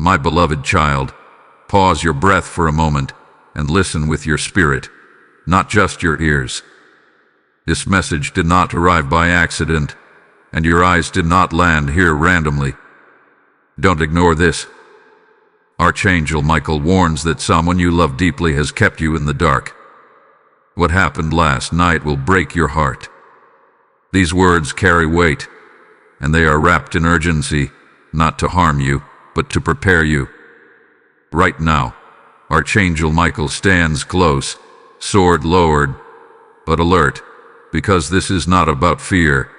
My beloved child, pause your breath for a moment and listen with your spirit, not just your ears. This message did not arrive by accident, and your eyes did not land here randomly. Don't ignore this. Archangel Michael warns that someone you love deeply has kept you in the dark. What happened last night will break your heart. These words carry weight, and they are wrapped in urgency, not to harm you, but to prepare you. Right now, Archangel Michael stands close, sword lowered, but alert, because this is not about fear.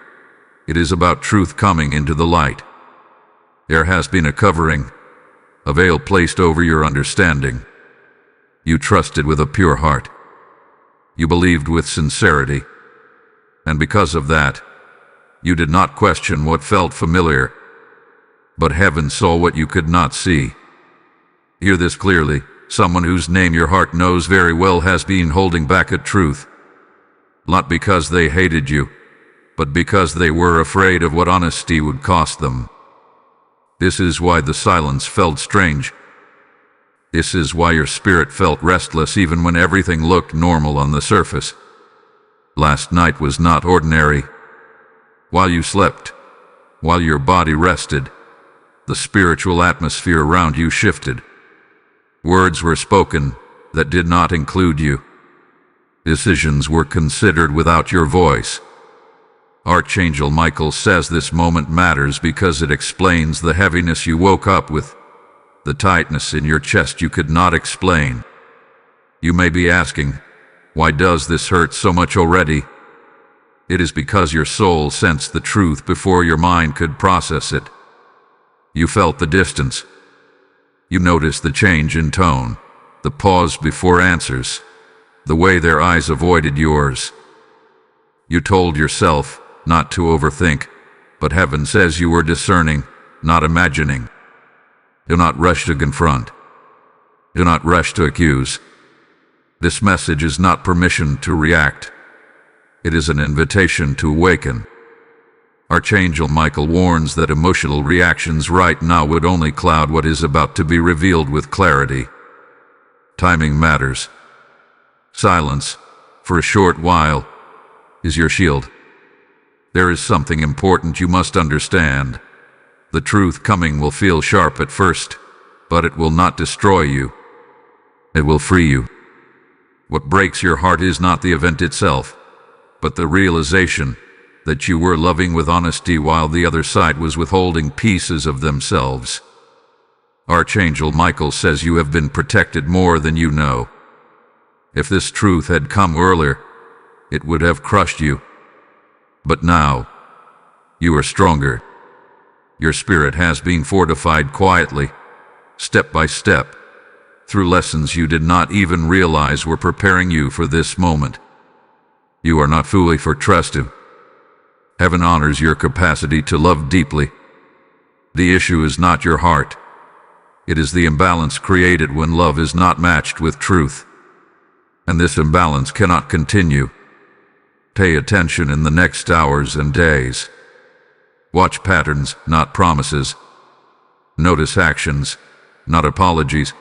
It is about truth coming into the light. There has been a covering, a veil placed over your understanding. You trusted with a pure heart. You believed with sincerity. And because of that, you did not question what felt familiar. But heaven saw what you could not see. Hear this clearly. Someone whose name your heart knows very well has been holding back a truth. Not because they hated you, but because they were afraid of what honesty would cost them. This is why the silence felt strange. This is why your spirit felt restless even when everything looked normal on the surface. Last night was not ordinary. While you slept, while your body rested, the spiritual atmosphere around you shifted. Words were spoken that did not include you. Decisions were considered without your voice. Archangel Michael says this moment matters because it explains the heaviness you woke up with, the tightness in your chest you could not explain. You may be asking, why does this hurt so much already? It is because your soul sensed the truth before your mind could process it. You felt the distance. You noticed the change in tone, the pause before answers, the way their eyes avoided yours. You told yourself not to overthink, but heaven says you were discerning, not imagining. Do not rush to confront. Do not rush to accuse. This message is not permission to react. It is an invitation to awaken. Archangel Michael warns that emotional reactions right now would only cloud what is about to be revealed with clarity. Timing matters. Silence, for a short while, is your shield. There is something important you must understand. The truth coming will feel sharp at first, but it will not destroy you. It will free you. What breaks your heart is not the event itself, but the realization that you were loving with honesty while the other side was withholding pieces of themselves. Archangel Michael says you have been protected more than you know. If this truth had come earlier, it would have crushed you. But now, you are stronger. Your spirit has been fortified quietly, step by step, through lessons you did not even realize were preparing you for this moment. You are not foolish or trusting. Heaven honors your capacity to love deeply. The issue is not your heart. It is the imbalance created when love is not matched with truth. And this imbalance cannot continue. Pay attention in the next hours and days. Watch patterns, not promises. Notice actions, not apologies.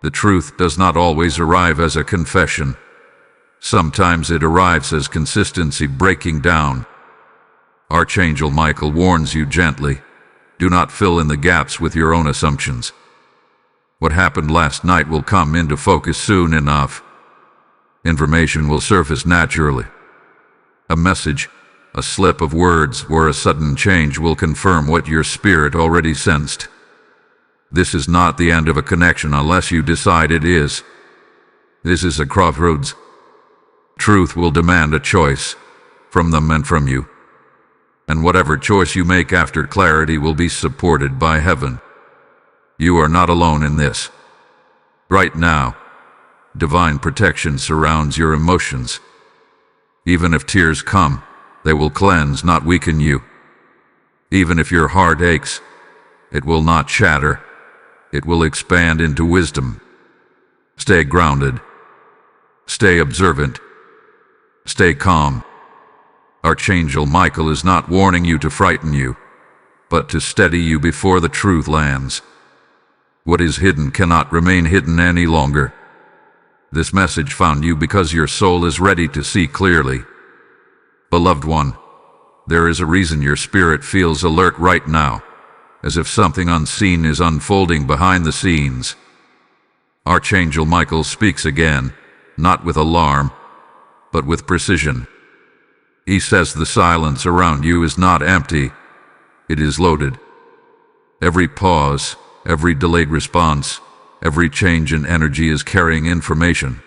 The truth does not always arrive as a confession. Sometimes it arrives as consistency breaking down. Archangel Michael warns you gently. Do not fill in the gaps with your own assumptions. What happened last night will come into focus soon enough. Information will surface naturally. A message, a slip of words, or a sudden change will confirm what your spirit already sensed. This is not the end of a connection unless you decide it is. This is a crossroads. Truth will demand a choice, from them and from you. And whatever choice you make after clarity will be supported by heaven. You are not alone in this. Right now, divine protection surrounds your emotions. Even if tears come, they will cleanse, not weaken you. Even if your heart aches, it will not shatter. It will expand into wisdom. Stay grounded. Stay observant. Stay calm. Archangel Michael is not warning you to frighten you, but to steady you before the truth lands. What is hidden cannot remain hidden any longer. This message found you because your soul is ready to see clearly. Beloved one, there is a reason your spirit feels alert right now, as if something unseen is unfolding behind the scenes. Archangel Michael speaks again, not with alarm, but with precision. He says the silence around you is not empty, it is loaded. Every pause, every delayed response, every change in energy is carrying information.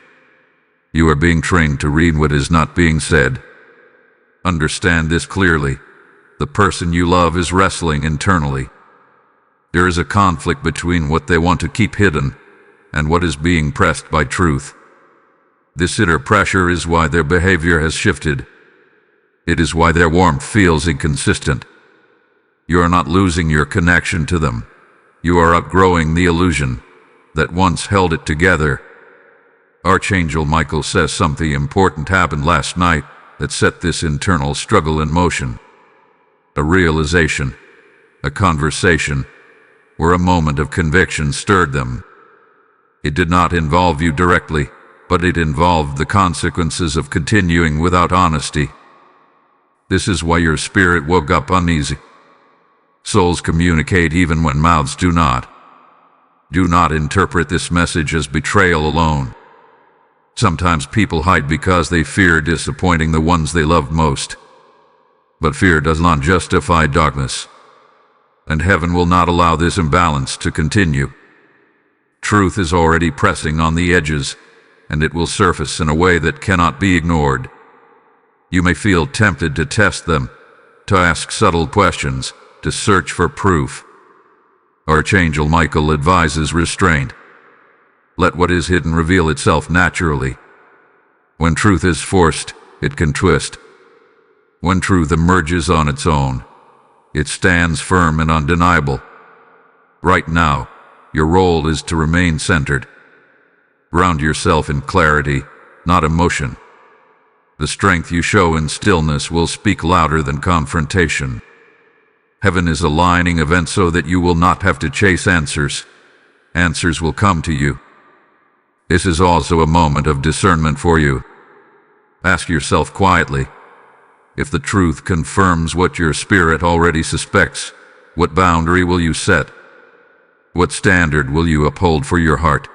You are being trained to read what is not being said. Understand this clearly. The person you love is wrestling internally. There is a conflict between what they want to keep hidden and what is being pressed by truth. This inner pressure is why their behavior has shifted. It is why their warmth feels inconsistent. You are not losing your connection to them. You are outgrowing the illusion that once held it together. Archangel Michael says something important happened last night that set this internal struggle in motion. A realization, a conversation, where a moment of conviction stirred them. It did not involve you directly, but it involved the consequences of continuing without honesty. This is why your spirit woke up uneasy. Souls communicate even when mouths do not. Do not interpret this message as betrayal alone. Sometimes people hide because they fear disappointing the ones they love most. But fear does not justify darkness. And heaven will not allow this imbalance to continue. Truth is already pressing on the edges, and it will surface in a way that cannot be ignored. You may feel tempted to test them, to ask subtle questions, to search for proof. Archangel Michael advises restraint. Let what is hidden reveal itself naturally. When truth is forced, it can twist. When truth emerges on its own, it stands firm and undeniable. Right now, your role is to remain centered. Ground yourself in clarity, not emotion. The strength you show in stillness will speak louder than confrontation. Heaven is aligning events so that you will not have to chase answers. Answers will come to you. This is also a moment of discernment for you. Ask yourself quietly, if the truth confirms what your spirit already suspects, what boundary will you set? What standard will you uphold for your heart?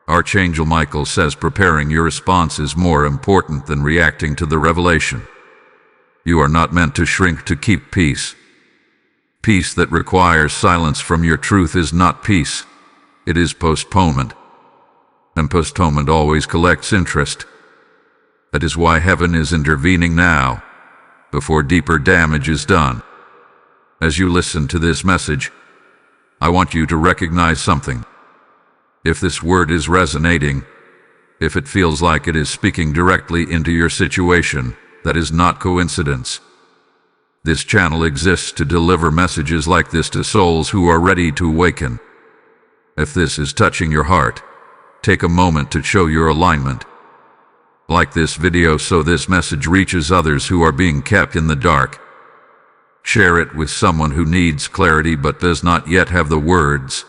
Archangel Michael says preparing your response is more important than reacting to the revelation. You are not meant to shrink to keep peace. Peace that requires silence from your truth is not peace. It is postponement. And postponement always collects interest. That is why heaven is intervening now, before deeper damage is done. As you listen to this message, I want you to recognize something. If this word is resonating, if it feels like it is speaking directly into your situation, that is not coincidence. This channel exists to deliver messages like this to souls who are ready to awaken. If this is touching your heart, take a moment to show your alignment. Like this video so this message reaches others who are being kept in the dark. Share it with someone who needs clarity but does not yet have the words.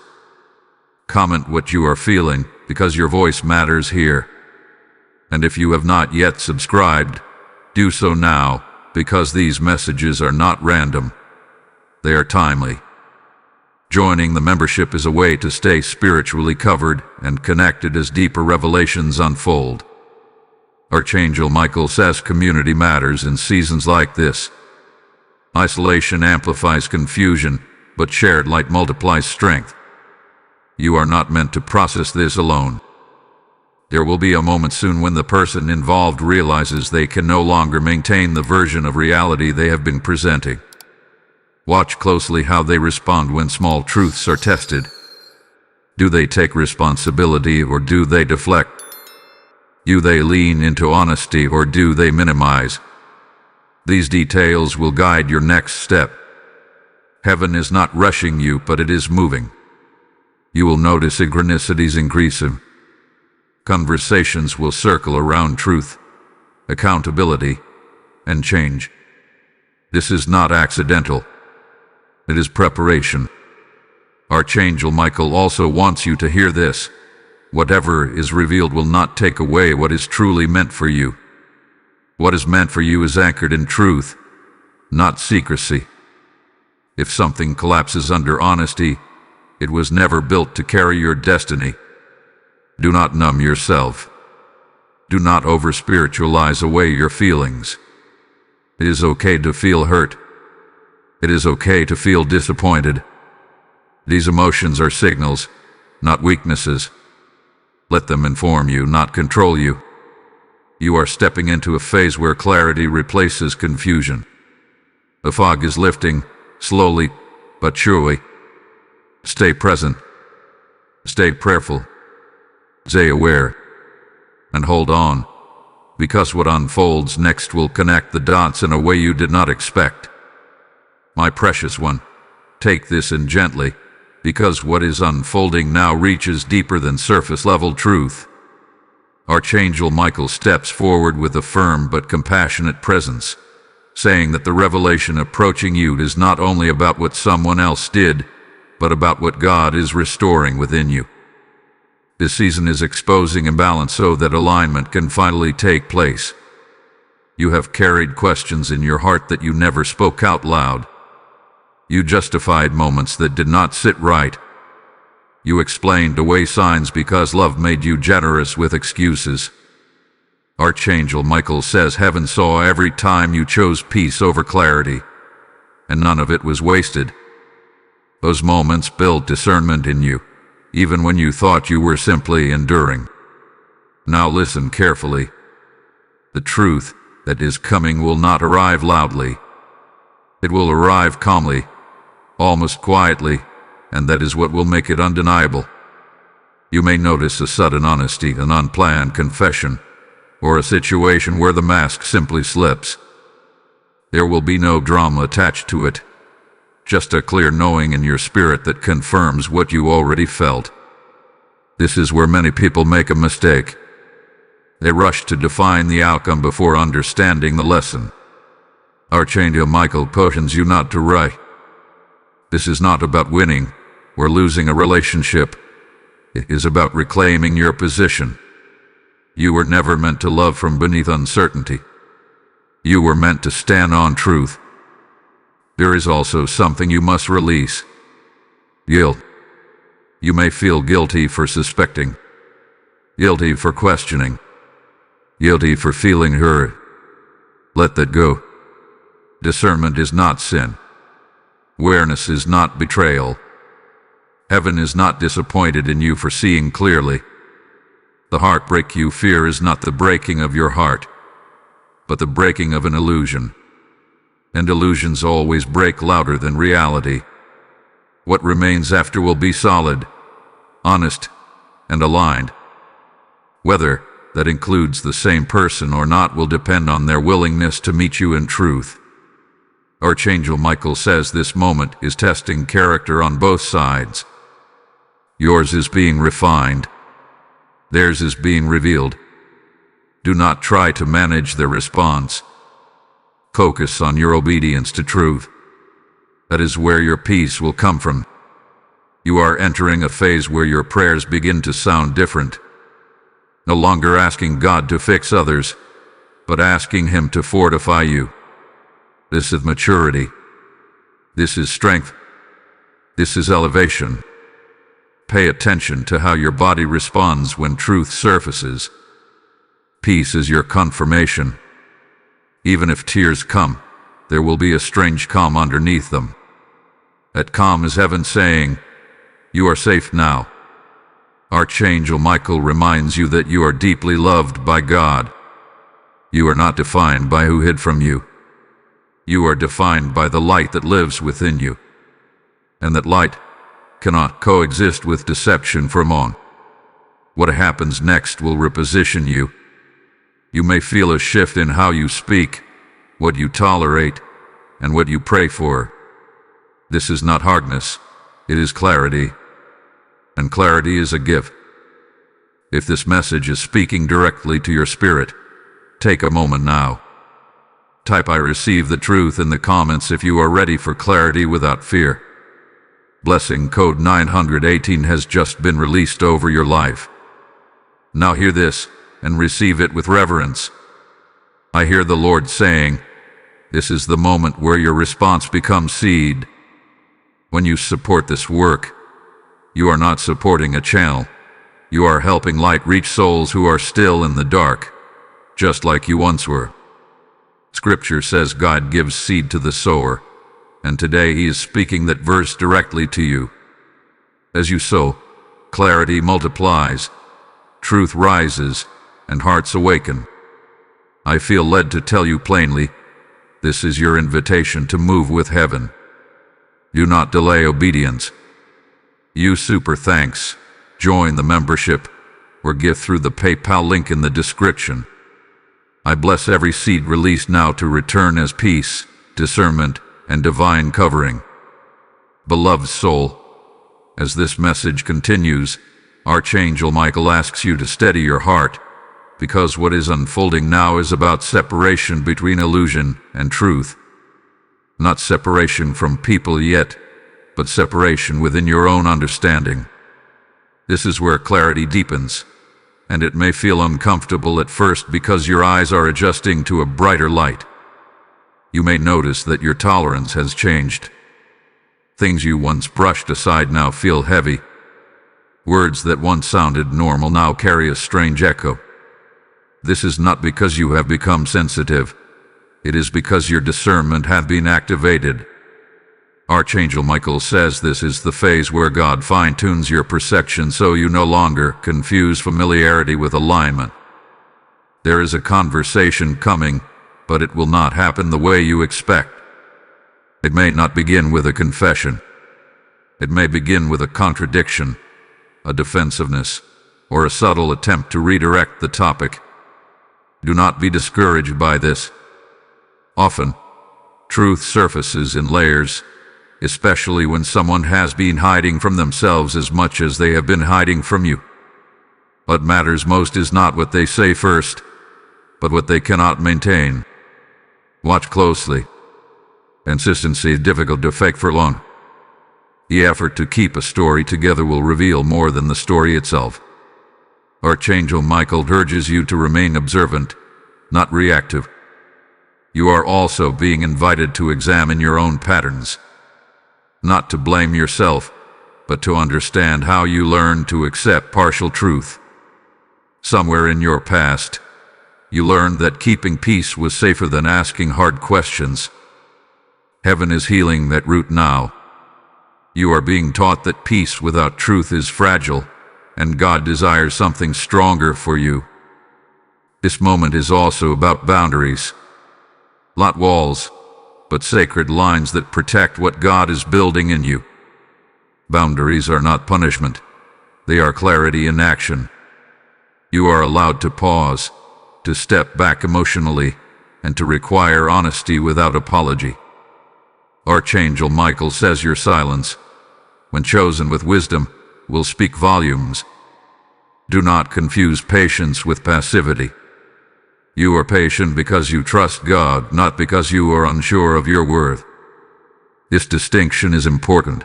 Comment what you are feeling, because your voice matters here. And if you have not yet subscribed, do so now, because these messages are not random. They are timely. Joining the membership is a way to stay spiritually covered and connected as deeper revelations unfold. Archangel Michael says community matters in seasons like this. Isolation amplifies confusion, but shared light multiplies strength. You are not meant to process this alone. There will be a moment soon when the person involved realizes they can no longer maintain the version of reality they have been presenting. Watch closely how they respond when small truths are tested. Do they take responsibility or do they deflect? Do they lean into honesty or do they minimize? These details will guide your next step. Heaven is not rushing you, but it is moving. You will notice synchronicities increasing. Conversations will circle around truth, accountability, and change. This is not accidental. It is preparation. Archangel Michael also wants you to hear this. Whatever is revealed will not take away what is truly meant for you. What is meant for you is anchored in truth, not secrecy. If something collapses under honesty, it was never built to carry your destiny. Do not numb yourself. Do not over-spiritualize away your feelings. It is okay to feel hurt. It is okay to feel disappointed. These emotions are signals, not weaknesses. Let them inform you, not control you. You are stepping into a phase where clarity replaces confusion. The fog is lifting, slowly but surely. Stay present. Stay prayerful. Stay aware. And hold on, because what unfolds next will connect the dots in a way you did not expect. My precious one, take this in gently, because what is unfolding now reaches deeper than surface-level truth. Archangel Michael steps forward with a firm but compassionate presence, saying that the revelation approaching you is not only about what someone else did, but about what God is restoring within you. This season is exposing imbalance so that alignment can finally take place. You have carried questions in your heart that you never spoke out loud. You justified moments that did not sit right. You explained away signs because love made you generous with excuses. Archangel Michael says heaven saw every time you chose peace over clarity, and none of it was wasted. Those moments built discernment in you, even when you thought you were simply enduring. Now listen carefully. The truth that is coming will not arrive loudly. It will arrive calmly, almost quietly, and that is what will make it undeniable. You may notice a sudden honesty, an unplanned confession, or a situation where the mask simply slips. There will be no drama attached to it, just a clear knowing in your spirit that confirms what you already felt. This is where many people make a mistake. They rush to define the outcome before understanding the lesson. Archangel Michael cautions you not to rush. This is not about winning or losing a relationship. It is about reclaiming your position. You were never meant to love from beneath uncertainty. You were meant to stand on truth. There is also something you must release. Guilt. You may feel guilty for suspecting, guilty for questioning, guilty for feeling hurt. Let that go. Discernment is not sin. Awareness is not betrayal. Heaven is not disappointed in you for seeing clearly. The heartbreak you fear is not the breaking of your heart, but the breaking of an illusion. And illusions always break louder than reality. What remains after will be solid, honest, and aligned. Whether that includes the same person or not will depend on their willingness to meet you in truth. Archangel Michael says this moment is testing character on both sides. Yours is being refined. Theirs is being revealed. Do not try to manage their response. Focus on your obedience to truth. That is where your peace will come from. You are entering a phase where your prayers begin to sound different. No longer asking God to fix others, but asking Him to fortify you. This is maturity. This is strength. This is elevation. Pay attention to how your body responds when truth surfaces. Peace is your confirmation. Even if tears come, there will be a strange calm underneath them. That calm is heaven saying, "You are safe now." Archangel Michael reminds you that you are deeply loved by God. You are not defined by who hid from you. You are defined by the light that lives within you. And that light cannot coexist with deception for long. What happens next will reposition you. You may feel a shift in how you speak, what you tolerate, and what you pray for. This is not hardness, it is clarity. And clarity is a gift. If this message is speaking directly to your spirit, take a moment now. Type "I receive the truth" in the comments if you are ready for clarity without fear. Blessing code 918 has just been released over your life. Now hear this and receive it with reverence. I hear the Lord saying, this is the moment where your response becomes seed. When you support this work, you are not supporting a channel. You are helping light reach souls who are still in the dark, just like you once were. Scripture says God gives seed to the sower, and today He is speaking that verse directly to you. As you sow, clarity multiplies, truth rises, and hearts awaken. I feel led to tell you plainly, this is your invitation to move with heaven. Do not delay obedience. You super thanks. Join the membership or give through the PayPal link in the description. I bless every seed released now to return as peace, discernment, and divine covering. Beloved soul, as this message continues, Archangel Michael asks you to steady your heart, because what is unfolding now is about separation between illusion and truth. Not separation from people yet, but separation within your own understanding. This is where clarity deepens, and it may feel uncomfortable at first because your eyes are adjusting to a brighter light. You may notice that your tolerance has changed. Things you once brushed aside now feel heavy. Words that once sounded normal now carry a strange echo. This is not because you have become sensitive. It is because your discernment has been activated. Archangel Michael says this is the phase where God fine-tunes your perception so you no longer confuse familiarity with alignment. There is a conversation coming, but it will not happen the way you expect. It may not begin with a confession. It may begin with a contradiction, a defensiveness, or a subtle attempt to redirect the topic. Do not be discouraged by this. Often, truth surfaces in layers, especially when someone has been hiding from themselves as much as they have been hiding from you. What matters most is not what they say first, but what they cannot maintain. Watch closely. Consistency is difficult to fake for long. The effort to keep a story together will reveal more than the story itself. Archangel Michael urges you to remain observant, not reactive. You are also being invited to examine your own patterns. Not to blame yourself, but to understand how you learned to accept partial truth. Somewhere in your past, you learned that keeping peace was safer than asking hard questions. Heaven is healing that root now. You are being taught that peace without truth is fragile, and God desires something stronger for you. This moment is also about boundaries. Not walls, but sacred lines that protect what God is building in you. Boundaries are not punishment. They are clarity in action. You are allowed to pause, to step back emotionally, and to require honesty without apology. Archangel Michael says your silence, when chosen with wisdom, will speak volumes. Do not confuse patience with passivity. You are patient because you trust God, not because you are unsure of your worth. This distinction is important.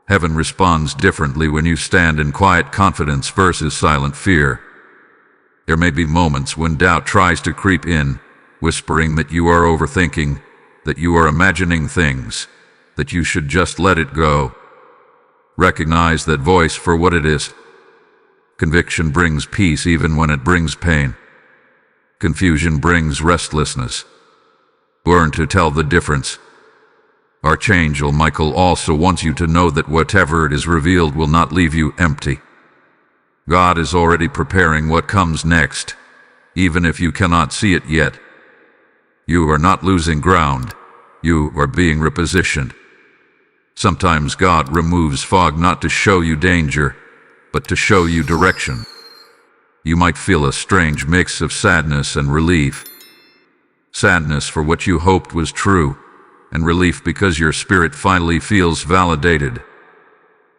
Heaven responds differently when you stand in quiet confidence versus silent fear. There may be moments when doubt tries to creep in, whispering that you are overthinking, that you are imagining things, that you should just let it go. Recognize that voice for what it is. Conviction brings peace even when it brings pain. Confusion brings restlessness. Learn to tell the difference. Archangel Michael also wants you to know that whatever it is revealed will not leave you empty. God is already preparing what comes next, even if you cannot see it yet. You are not losing ground. You are being repositioned. Sometimes God removes fog not to show you danger, but to show you direction. You might feel a strange mix of sadness and relief. Sadness for what you hoped was true, and relief because your spirit finally feels validated.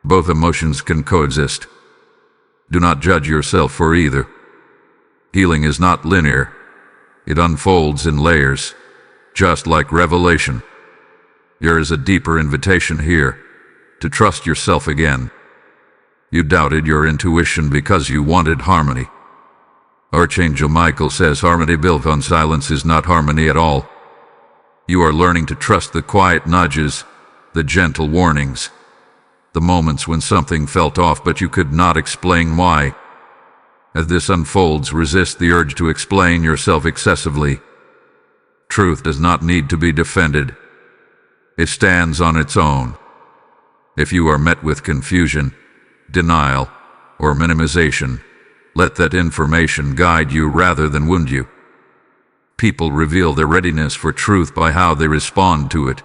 Both emotions can coexist. Do not judge yourself for either. Healing is not linear. It unfolds in layers, just like revelation. There is a deeper invitation here, to trust yourself again. You doubted your intuition because you wanted harmony. Archangel Michael says harmony built on silence is not harmony at all. You are learning to trust the quiet nudges, the gentle warnings, the moments when something felt off but you could not explain why. As this unfolds, resist the urge to explain yourself excessively. Truth does not need to be defended. It stands on its own. If you are met with confusion, denial, or minimization, let that information guide you rather than wound you. People reveal their readiness for truth by how they respond to it.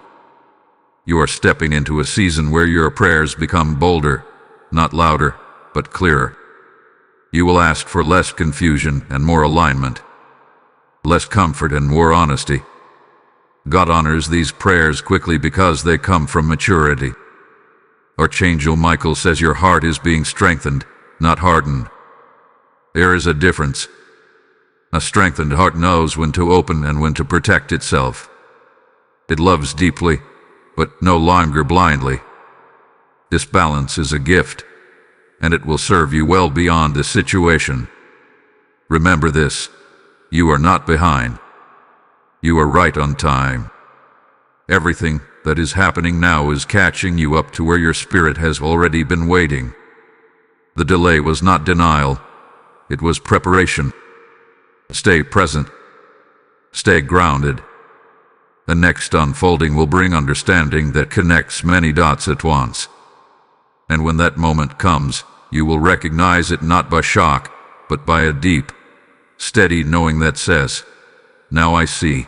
You are stepping into a season where your prayers become bolder, not louder, but clearer. You will ask for less confusion and more alignment, less comfort and more honesty. God honors these prayers quickly because they come from maturity. Archangel Michael says your heart is being strengthened, not hardened. There is a difference. A strengthened heart knows when to open and when to protect itself. It loves deeply, but no longer blindly. This balance is a gift, and it will serve you well beyond this situation. Remember this: you are not behind. You are right on time. Everything that is happening now is catching you up to where your spirit has already been waiting. The delay was not denial, it was preparation. Stay present. Stay grounded. The next unfolding will bring understanding that connects many dots at once. And when that moment comes, you will recognize it not by shock, but by a deep, steady knowing that says, "Now I see."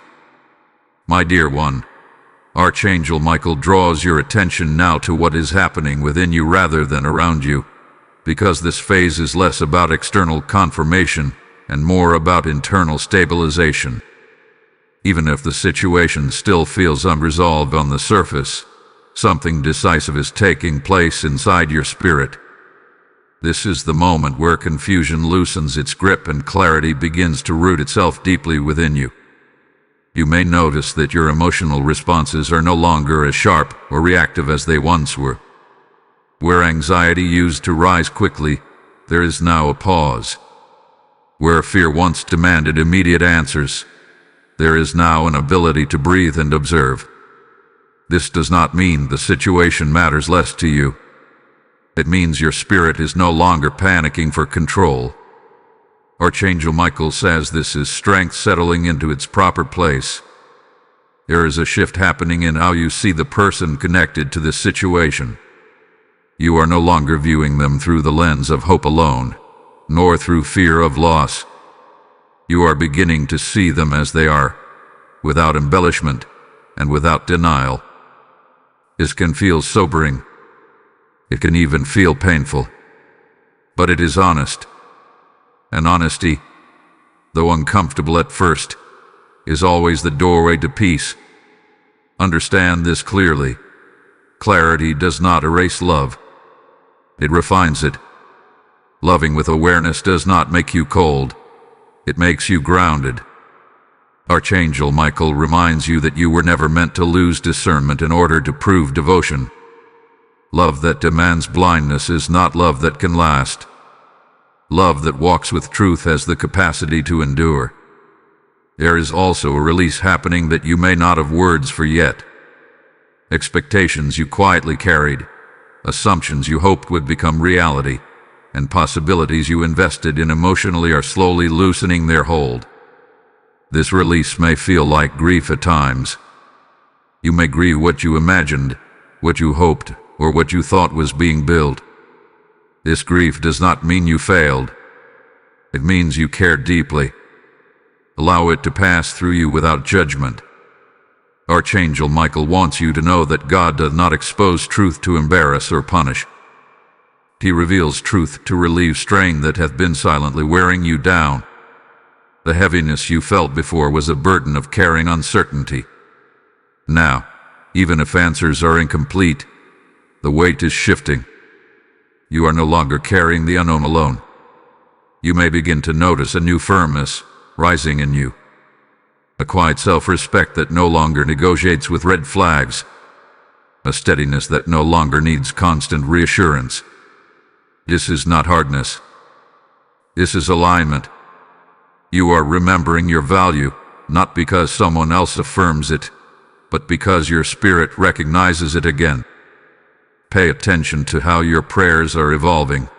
My dear one, Archangel Michael draws your attention now to what is happening within you rather than around you, because this phase is less about external confirmation and more about internal stabilization. Even if the situation still feels unresolved on the surface, something decisive is taking place inside your spirit. This is the moment where confusion loosens its grip and clarity begins to root itself deeply within you. You may notice that your emotional responses are no longer as sharp or reactive as they once were. Where anxiety used to rise quickly, there is now a pause. Where fear once demanded immediate answers, there is now an ability to breathe and observe. This does not mean the situation matters less to you. It means your spirit is no longer panicking for control. Archangel Michael says this is strength settling into its proper place. There is a shift happening in how you see the person connected to this situation. You are no longer viewing them through the lens of hope alone, nor through fear of loss. You are beginning to see them as they are, without embellishment and without denial. This can feel sobering. It can even feel painful. But it is honest. And honesty, though uncomfortable at first, is always the doorway to peace. Understand this clearly. Clarity does not erase love. It refines it. Loving with awareness does not make you cold. It makes you grounded. Archangel Michael reminds you that you were never meant to lose discernment in order to prove devotion. Love that demands blindness is not love that can last. Love that walks with truth has the capacity to endure. There is also a release happening that you may not have words for yet. Expectations you quietly carried, assumptions you hoped would become reality, and possibilities you invested in emotionally are slowly loosening their hold. This release may feel like grief at times. You may grieve what you imagined, what you hoped, or what you thought was being built. This grief does not mean you failed. It means you cared deeply. Allow it to pass through you without judgment. Archangel Michael wants you to know that God does not expose truth to embarrass or punish. He reveals truth to relieve strain that hath been silently wearing you down. The heaviness you felt before was a burden of carrying uncertainty. Now, even if answers are incomplete, the weight is shifting. You are no longer carrying the unknown alone. You may begin to notice a new firmness rising in you. A quiet self-respect that no longer negotiates with red flags. a steadiness that no longer needs constant reassurance. This is not hardness. This is alignment. You are remembering your value, not because someone else affirms it, but because your spirit recognizes it again. Pay attention to how your prayers are evolving.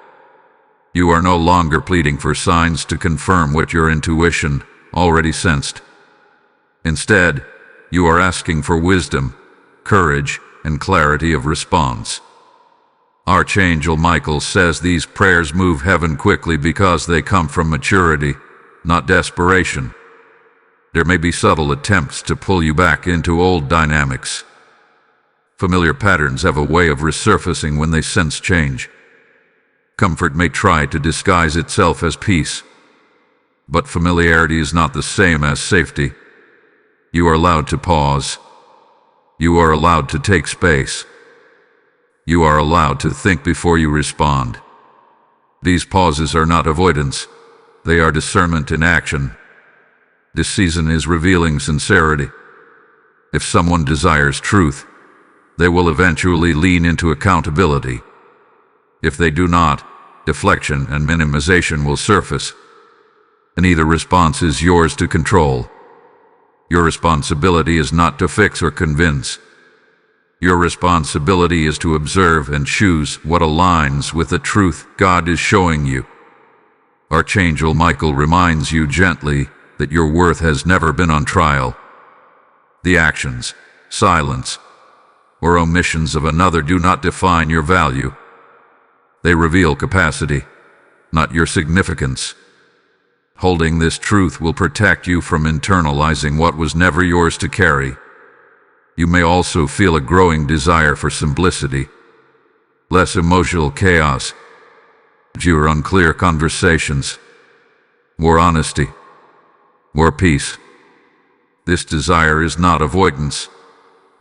You are no longer pleading for signs to confirm what your intuition already sensed. Instead, you are asking for wisdom, courage, and clarity of response. Archangel Michael says these prayers move heaven quickly because they come from maturity, not desperation. There may be subtle attempts to pull you back into old dynamics. Familiar patterns have a way of resurfacing when they sense change. Comfort may try to disguise itself as peace, but familiarity is not the same as safety. You are allowed to pause. You are allowed to take space. You are allowed to think before you respond. These pauses are not avoidance. They are discernment in action. This season is revealing sincerity. If someone desires truth, they will eventually lean into accountability. If they do not, deflection and minimization will surface. And either response is yours to control. Your responsibility is not to fix or convince. Your responsibility is to observe and choose what aligns with the truth God is showing you. Archangel Michael reminds you gently that your worth has never been on trial. The actions, silence, or omissions of another do not define your value. They reveal capacity, not your significance. Holding this truth will protect you from internalizing what was never yours to carry. You may also feel a growing desire for simplicity, less emotional chaos, fewer unclear conversations, more honesty, more peace. This desire is not avoidance.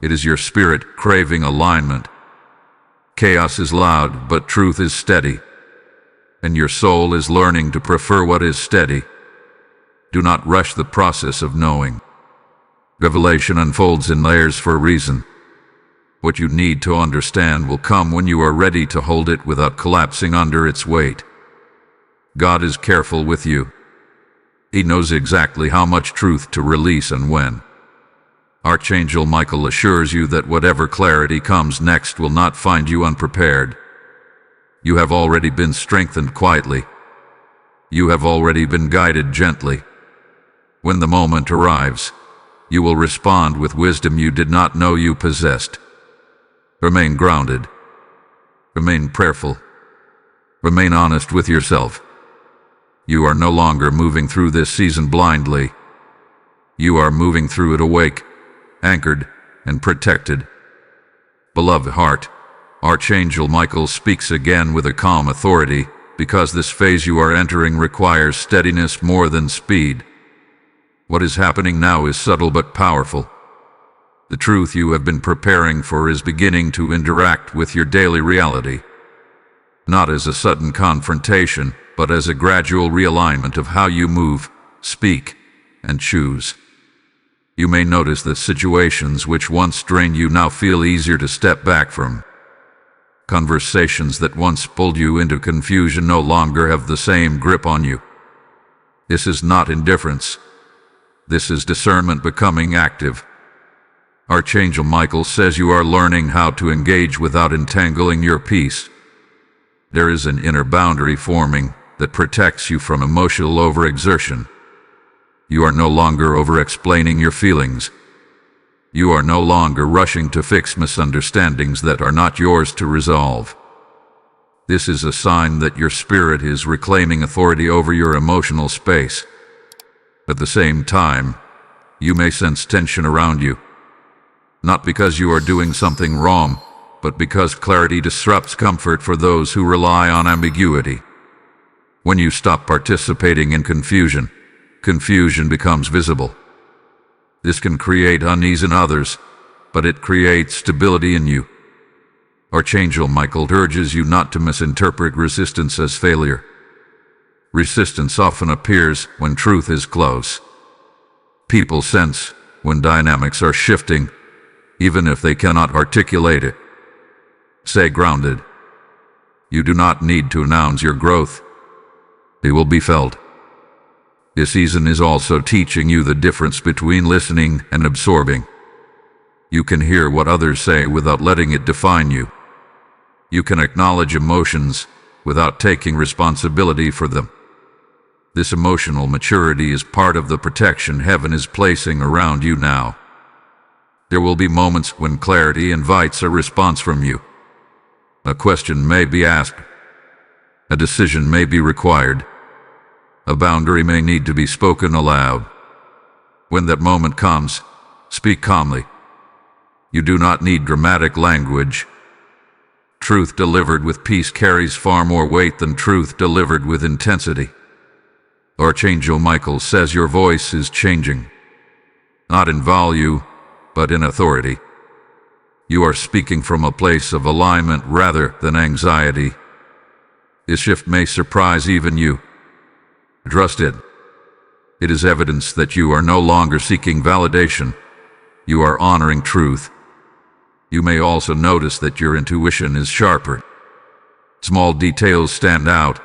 It is your spirit craving alignment. Chaos is loud, but truth is steady, and your soul is learning to prefer what is steady. Do not rush the process of knowing. Revelation unfolds in layers for a reason. What you need to understand will come when you are ready to hold it without collapsing under its weight. God is careful with you. He knows exactly how much truth to release and when. Archangel Michael assures you that whatever clarity comes next will not find you unprepared. You have already been strengthened quietly. You have already been guided gently. When the moment arrives, you will respond with wisdom you did not know you possessed. Remain grounded. Remain prayerful. Remain honest with yourself. You are no longer moving through this season blindly. You are moving through it awake, anchored, and protected. Beloved heart, Archangel Michael speaks again with a calm authority, because this phase you are entering requires steadiness more than speed. What is happening now is subtle but powerful. The truth you have been preparing for is beginning to interact with your daily reality. Not as a sudden confrontation, but as a gradual realignment of how you move, speak, and choose. You may notice that situations which once drained you now feel easier to step back from. Conversations that once pulled you into confusion no longer have the same grip on you. This is not indifference. This is discernment becoming active. Archangel Michael says you are learning how to engage without entangling your peace. There is an inner boundary forming that protects you from emotional overexertion. You are no longer over-explaining your feelings. You are no longer rushing to fix misunderstandings that are not yours to resolve. This is a sign that your spirit is reclaiming authority over your emotional space. At the same time, you may sense tension around you. Not because you are doing something wrong, but because clarity disrupts comfort for those who rely on ambiguity. When you stop participating in confusion, confusion becomes visible. This can create unease in others, but it creates stability in you. Archangel Michael urges you not to misinterpret resistance as failure. Resistance often appears when truth is close. People sense when dynamics are shifting, even if they cannot articulate it. Stay grounded. You do not need to announce your growth. It will be felt. This season is also teaching you the difference between listening and absorbing. You can hear what others say without letting it define you. You can acknowledge emotions without taking responsibility for them. This emotional maturity is part of the protection heaven is placing around you now. There will be moments when clarity invites a response from you. A question may be asked. A decision may be required. A boundary may need to be spoken aloud. When that moment comes, speak calmly. You do not need dramatic language. Truth delivered with peace carries far more weight than truth delivered with intensity. Archangel Michael says your voice is changing, not in value, but in authority. You are speaking from a place of alignment rather than anxiety. This shift may surprise even you. Trust it. It is evidence that you are no longer seeking validation. You are honoring truth. You may also notice that your intuition is sharper. Small details stand out.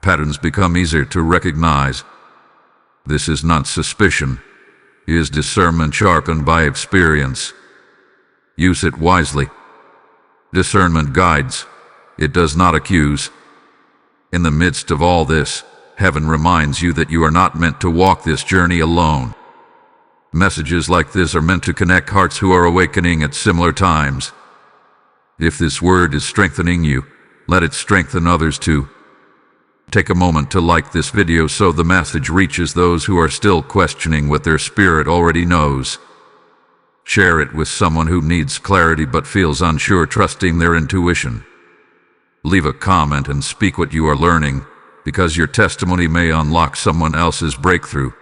Patterns become easier to recognize. This is not suspicion. It is discernment sharpened by experience. Use it wisely. Discernment guides. It does not accuse. In the midst of all this, heaven reminds you that you are not meant to walk this journey alone. Messages like this are meant to connect hearts who are awakening at similar times. If this word is strengthening you, let it strengthen others too. Take a moment to like this video so the message reaches those who are still questioning what their spirit already knows. Share it with someone who needs clarity but feels unsure, trusting their intuition. Leave a comment and speak what you are learning, because your testimony may unlock someone else's breakthrough.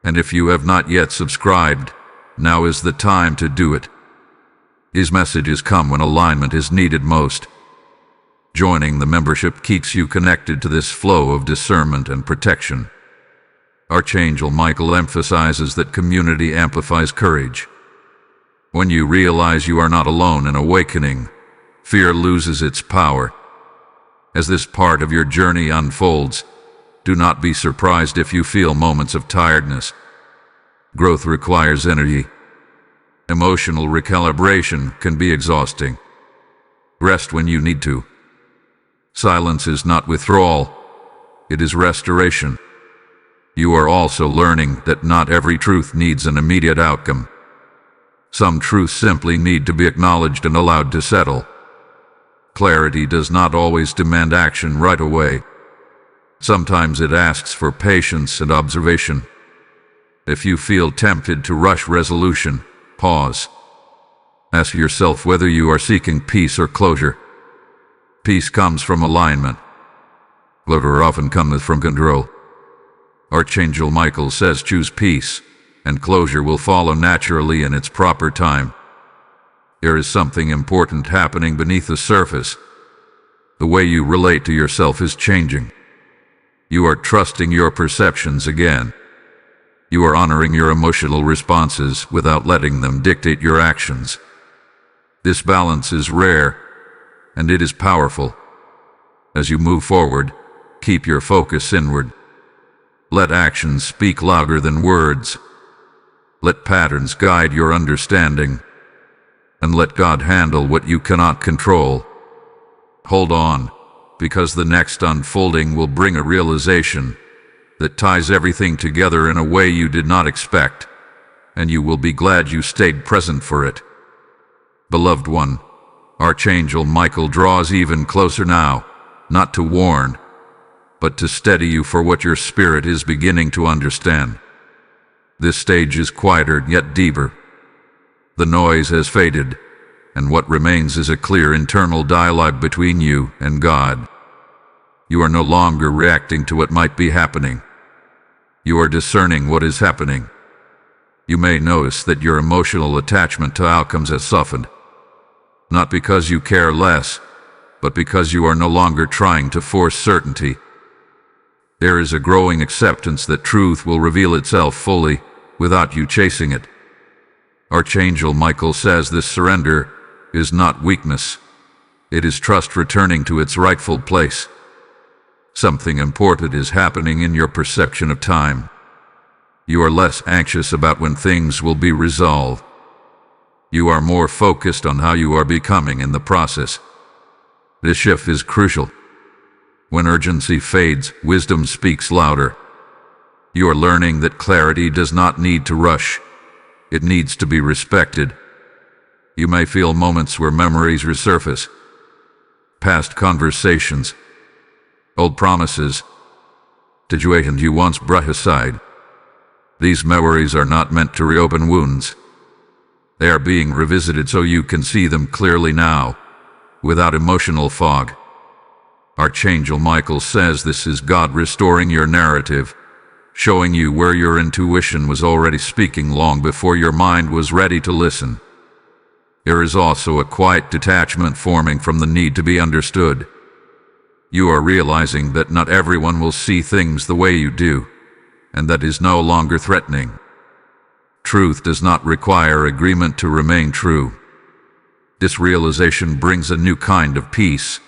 And if you have not yet subscribed, now is the time to do it. These messages come when alignment is needed most. Joining the membership keeps you connected to this flow of discernment and protection. Archangel Michael emphasizes that community amplifies courage. When you realize you are not alone in awakening, fear loses its power. As this part of your journey unfolds, do not be surprised if you feel moments of tiredness. Growth requires energy. Emotional recalibration can be exhausting. Rest when you need to. Silence is not withdrawal, it is restoration. You are also learning that not every truth needs an immediate outcome. Some truths simply need to be acknowledged and allowed to settle. Clarity does not always demand action right away. Sometimes it asks for patience and observation. If you feel tempted to rush resolution, pause. Ask yourself whether you are seeking peace or closure. Peace comes from alignment. Closure often comes from control. Archangel Michael says choose peace, and closure will follow naturally in its proper time. There is something important happening beneath the surface. The way you relate to yourself is changing. You are trusting your perceptions again. You are honoring your emotional responses without letting them dictate your actions. This balance is rare, and it is powerful. As you move forward, keep your focus inward. Let actions speak louder than words. Let patterns guide your understanding. And let God handle what you cannot control. Hold on, because the next unfolding will bring a realization that ties everything together in a way you did not expect, and you will be glad you stayed present for it. Beloved one, Archangel Michael draws even closer now, not to warn, but to steady you for what your spirit is beginning to understand. This stage is quieter yet deeper. The noise has faded, and what remains is a clear internal dialogue between you and God. You are no longer reacting to what might be happening. You are discerning what is happening. You may notice that your emotional attachment to outcomes has softened. Not because you care less, but because you are no longer trying to force certainty. There is a growing acceptance that truth will reveal itself fully without you chasing it. Archangel Michael says this surrender is not weakness. It is trust returning to its rightful place. Something important is happening in your perception of time. You are less anxious about when things will be resolved. You are more focused on how you are becoming in the process. This shift is crucial. When urgency fades, wisdom speaks louder. You are learning that clarity does not need to rush. It needs to be respected. You may feel moments where memories resurface. Past conversations, old promises, situations you once brushed aside. These memories are not meant to reopen wounds. They are being revisited so you can see them clearly now, without emotional fog. Archangel Michael says this is God restoring your narrative, showing you where your intuition was already speaking long before your mind was ready to listen. There is also a quiet detachment forming from the need to be understood. You are realizing that not everyone will see things the way you do, and that is no longer threatening. Truth does not require agreement to remain true. This realization brings a new kind of peace,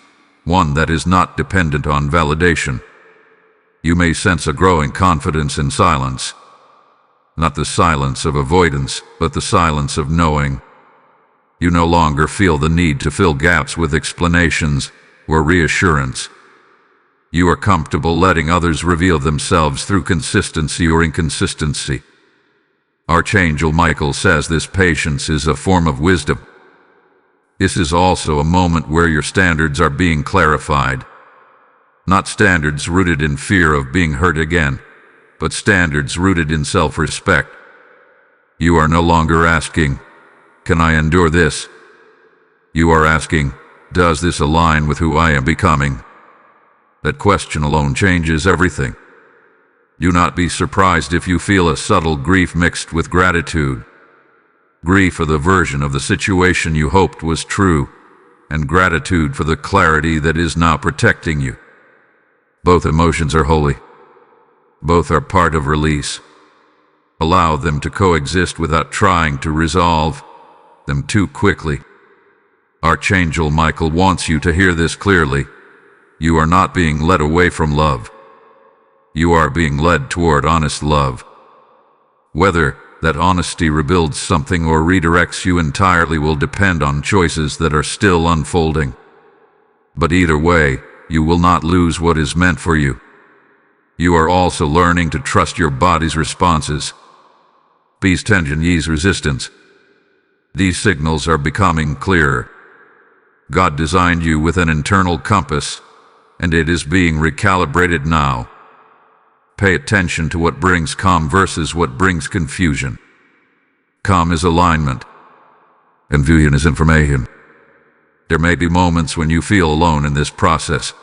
one that is not dependent on validation. You may sense a growing confidence in silence. Not the silence of avoidance, but the silence of knowing. You no longer feel the need to fill gaps with explanations or reassurance. You are comfortable letting others reveal themselves through consistency or inconsistency. Archangel Michael says this patience is a form of wisdom. This is also a moment where your standards are being clarified. Not standards rooted in fear of being hurt again, but standards rooted in self-respect. You are no longer asking, "Can I endure this?" You are asking, "Does this align with who I am becoming?" That question alone changes everything. Do not be surprised if you feel a subtle grief mixed with gratitude. Grief for the version of the situation you hoped was true, and gratitude for the clarity that is now protecting you. Both emotions are holy. Both are part of release. Allow them to coexist without trying to resolve them too quickly. Archangel Michael wants you to hear this clearly. You are not being led away from love. You are being led toward honest love. Whether that honesty rebuilds something or redirects you entirely will depend on choices that are still unfolding. But either way, you will not lose what is meant for you. You are also learning to trust your body's responses. Peace, tension, ease, resistance. These signals are becoming clearer. God designed you with an internal compass, and it is being recalibrated now. Pay attention to what brings calm versus what brings confusion. Calm is alignment. Confusion is information. There may be moments when you feel alone in this process.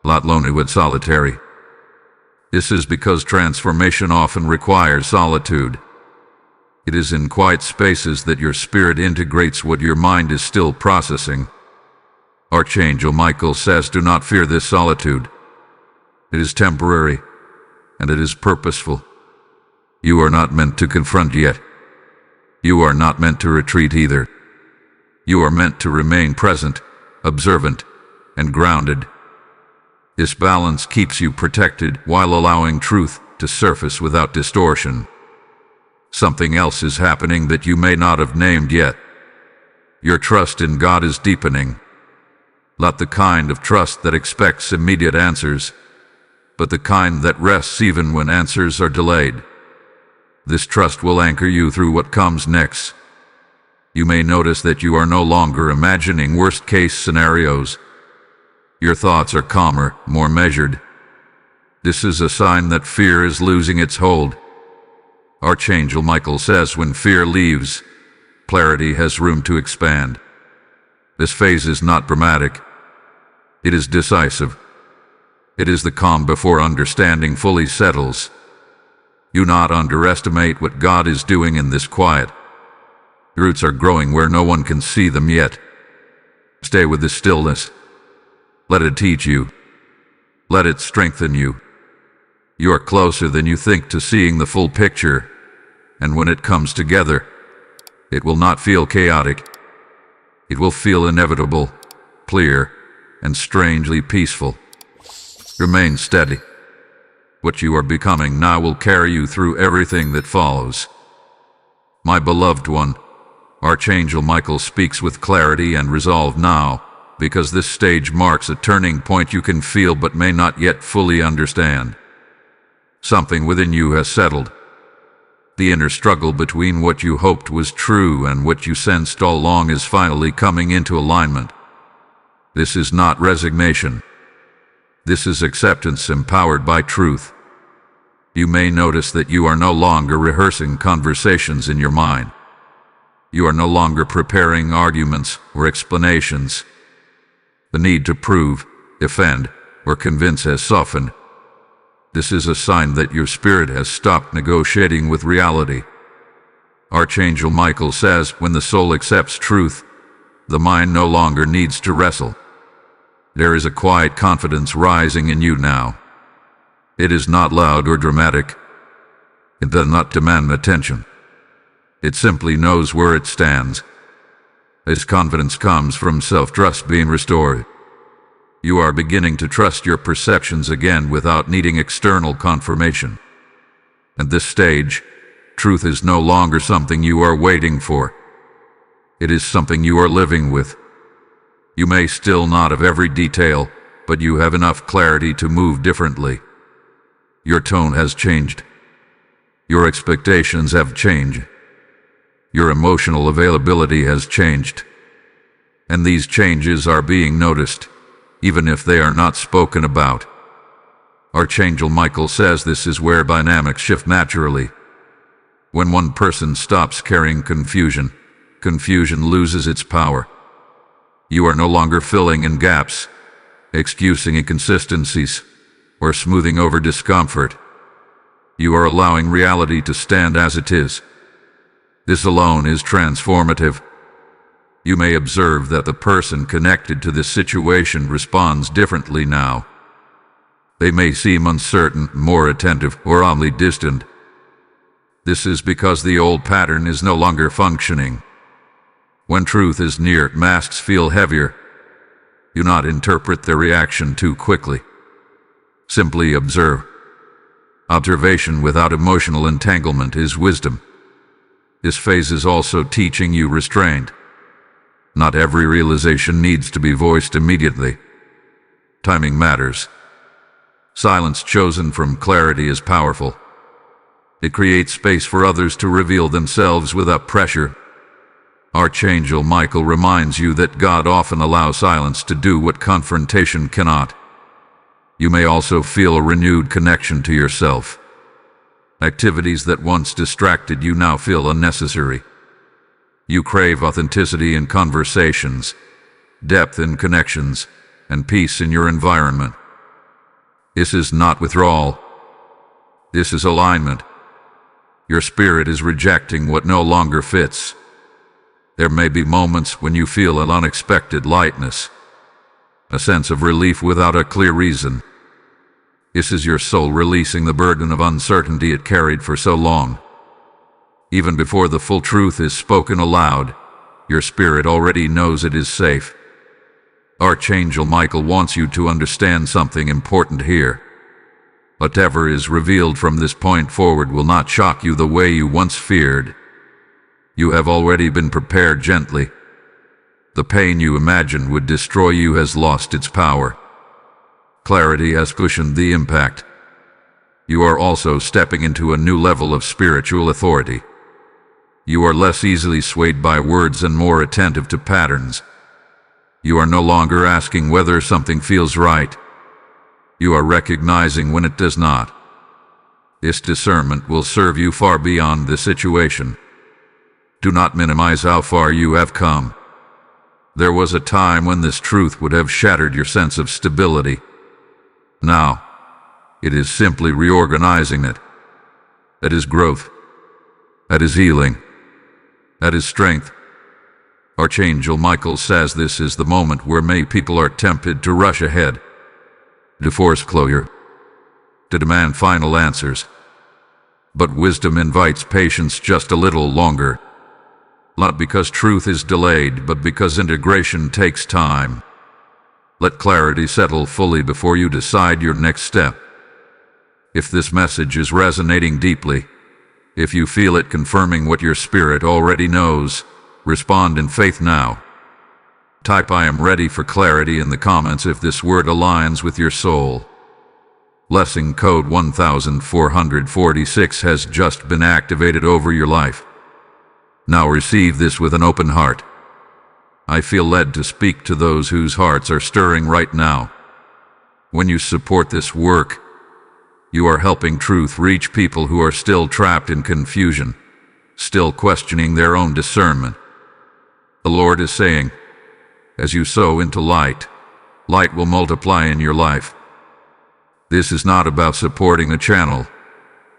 Not lonely but solitary. This is because transformation often requires solitude. It is in quiet spaces that your spirit integrates what your mind is still processing. Archangel Michael says, do not fear this solitude. It is temporary, and it is purposeful. You are not meant to confront yet. You are not meant to retreat either. You are meant to remain present, observant, and grounded. This balance keeps you protected while allowing truth to surface without distortion. Something else is happening that you may not have named yet. Your trust in God is deepening. Not the kind of trust that expects immediate answers, but the kind that rests even when answers are delayed. This trust will anchor you through what comes next. You may notice that you are no longer imagining worst-case scenarios. Your thoughts are calmer, more measured. This is a sign that fear is losing its hold. Archangel Michael says when fear leaves, clarity has room to expand. This phase is not dramatic. It is decisive. It is the calm before understanding fully settles. Do not underestimate what God is doing in this quiet. Roots are growing where no one can see them yet. Stay with this stillness. Let it teach you. Let it strengthen you. You are closer than you think to seeing the full picture, and when it comes together, It will not feel chaotic. It will feel inevitable, clear, and strangely peaceful. Remain steady. What you are becoming now will carry you through everything that follows. My beloved one, Archangel Michael speaks with clarity and resolve now, because this stage marks a turning point you can feel but may not yet fully understand. Something within you has settled. The inner struggle between what you hoped was true and what you sensed all along is finally coming into alignment. This is not resignation. This is acceptance empowered by truth. You may notice that you are no longer rehearsing conversations in your mind. You are no longer preparing arguments or explanations. The need to prove, defend, or convince has softened. This is a sign that your spirit has stopped negotiating with reality. Archangel Michael says, when the soul accepts truth, the mind no longer needs to wrestle. There is a quiet confidence rising in you now. It is not loud or dramatic. It does not demand attention. It simply knows where it stands. This confidence comes from self-trust being restored. You are beginning to trust your perceptions again without needing external confirmation. At this stage, truth is no longer something you are waiting for. It is something you are living with. You may still not have every detail, but you have enough clarity to move differently. Your tone has changed. Your expectations have changed. Your emotional availability has changed. And these changes are being noticed, even if they are not spoken about. Archangel Michael says this is where dynamics shift naturally. When one person stops carrying confusion, confusion loses its power. You are no longer filling in gaps, excusing inconsistencies, or smoothing over discomfort. You are allowing reality to stand as it is. This alone is transformative. You may observe that the person connected to this situation responds differently now. They may seem uncertain, more attentive, or oddly distant. This is because the old pattern is no longer functioning. When truth is near, masks feel heavier. Do not interpret their reaction too quickly. Simply observe. Observation without emotional entanglement is wisdom. This phase is also teaching you restraint. Not every realization needs to be voiced immediately. Timing matters. Silence chosen from clarity is powerful. It creates space for others to reveal themselves without pressure. Archangel Michael reminds you that God often allows silence to do what confrontation cannot. You may also feel a renewed connection to yourself. Activities that once distracted you now feel unnecessary. You crave authenticity in conversations, depth in connections, and peace in your environment. This is not withdrawal. This is alignment. Your spirit is rejecting what no longer fits. There may be moments when you feel an unexpected lightness, a sense of relief without a clear reason. This is your soul releasing the burden of uncertainty it carried for so long. Even before the full truth is spoken aloud, your spirit already knows it is safe. Archangel Michael wants you to understand something important here. Whatever is revealed from this point forward will not shock you the way you once feared. You have already been prepared gently. The pain you imagined would destroy you has lost its power. Clarity has cushioned the impact. You are also stepping into a new level of spiritual authority. You are less easily swayed by words and more attentive to patterns. You are no longer asking whether something feels right. You are recognizing when it does not. This discernment will serve you far beyond the situation. Do not minimize how far you have come. There was a time when this truth would have shattered your sense of stability. Now, it is simply reorganizing it. That is growth. That is healing. That is strength. Archangel Michael says this is the moment where many people are tempted to rush ahead, to force closure, to demand final answers. But wisdom invites patience just a little longer. Not because truth is delayed, but because integration takes time. Let clarity settle fully before you decide your next step. If this message is resonating deeply, if you feel it confirming what your spirit already knows, respond in faith now. Type "I am ready for clarity" in the comments if this word aligns with your soul. Blessing code 1446 has just been activated over your life. Now receive this with an open heart. I feel led to speak to those whose hearts are stirring right now. When you support this work, you are helping truth reach people who are still trapped in confusion, still questioning their own discernment. The Lord is saying, as you sow into light, light will multiply in your life. This is not about supporting a channel.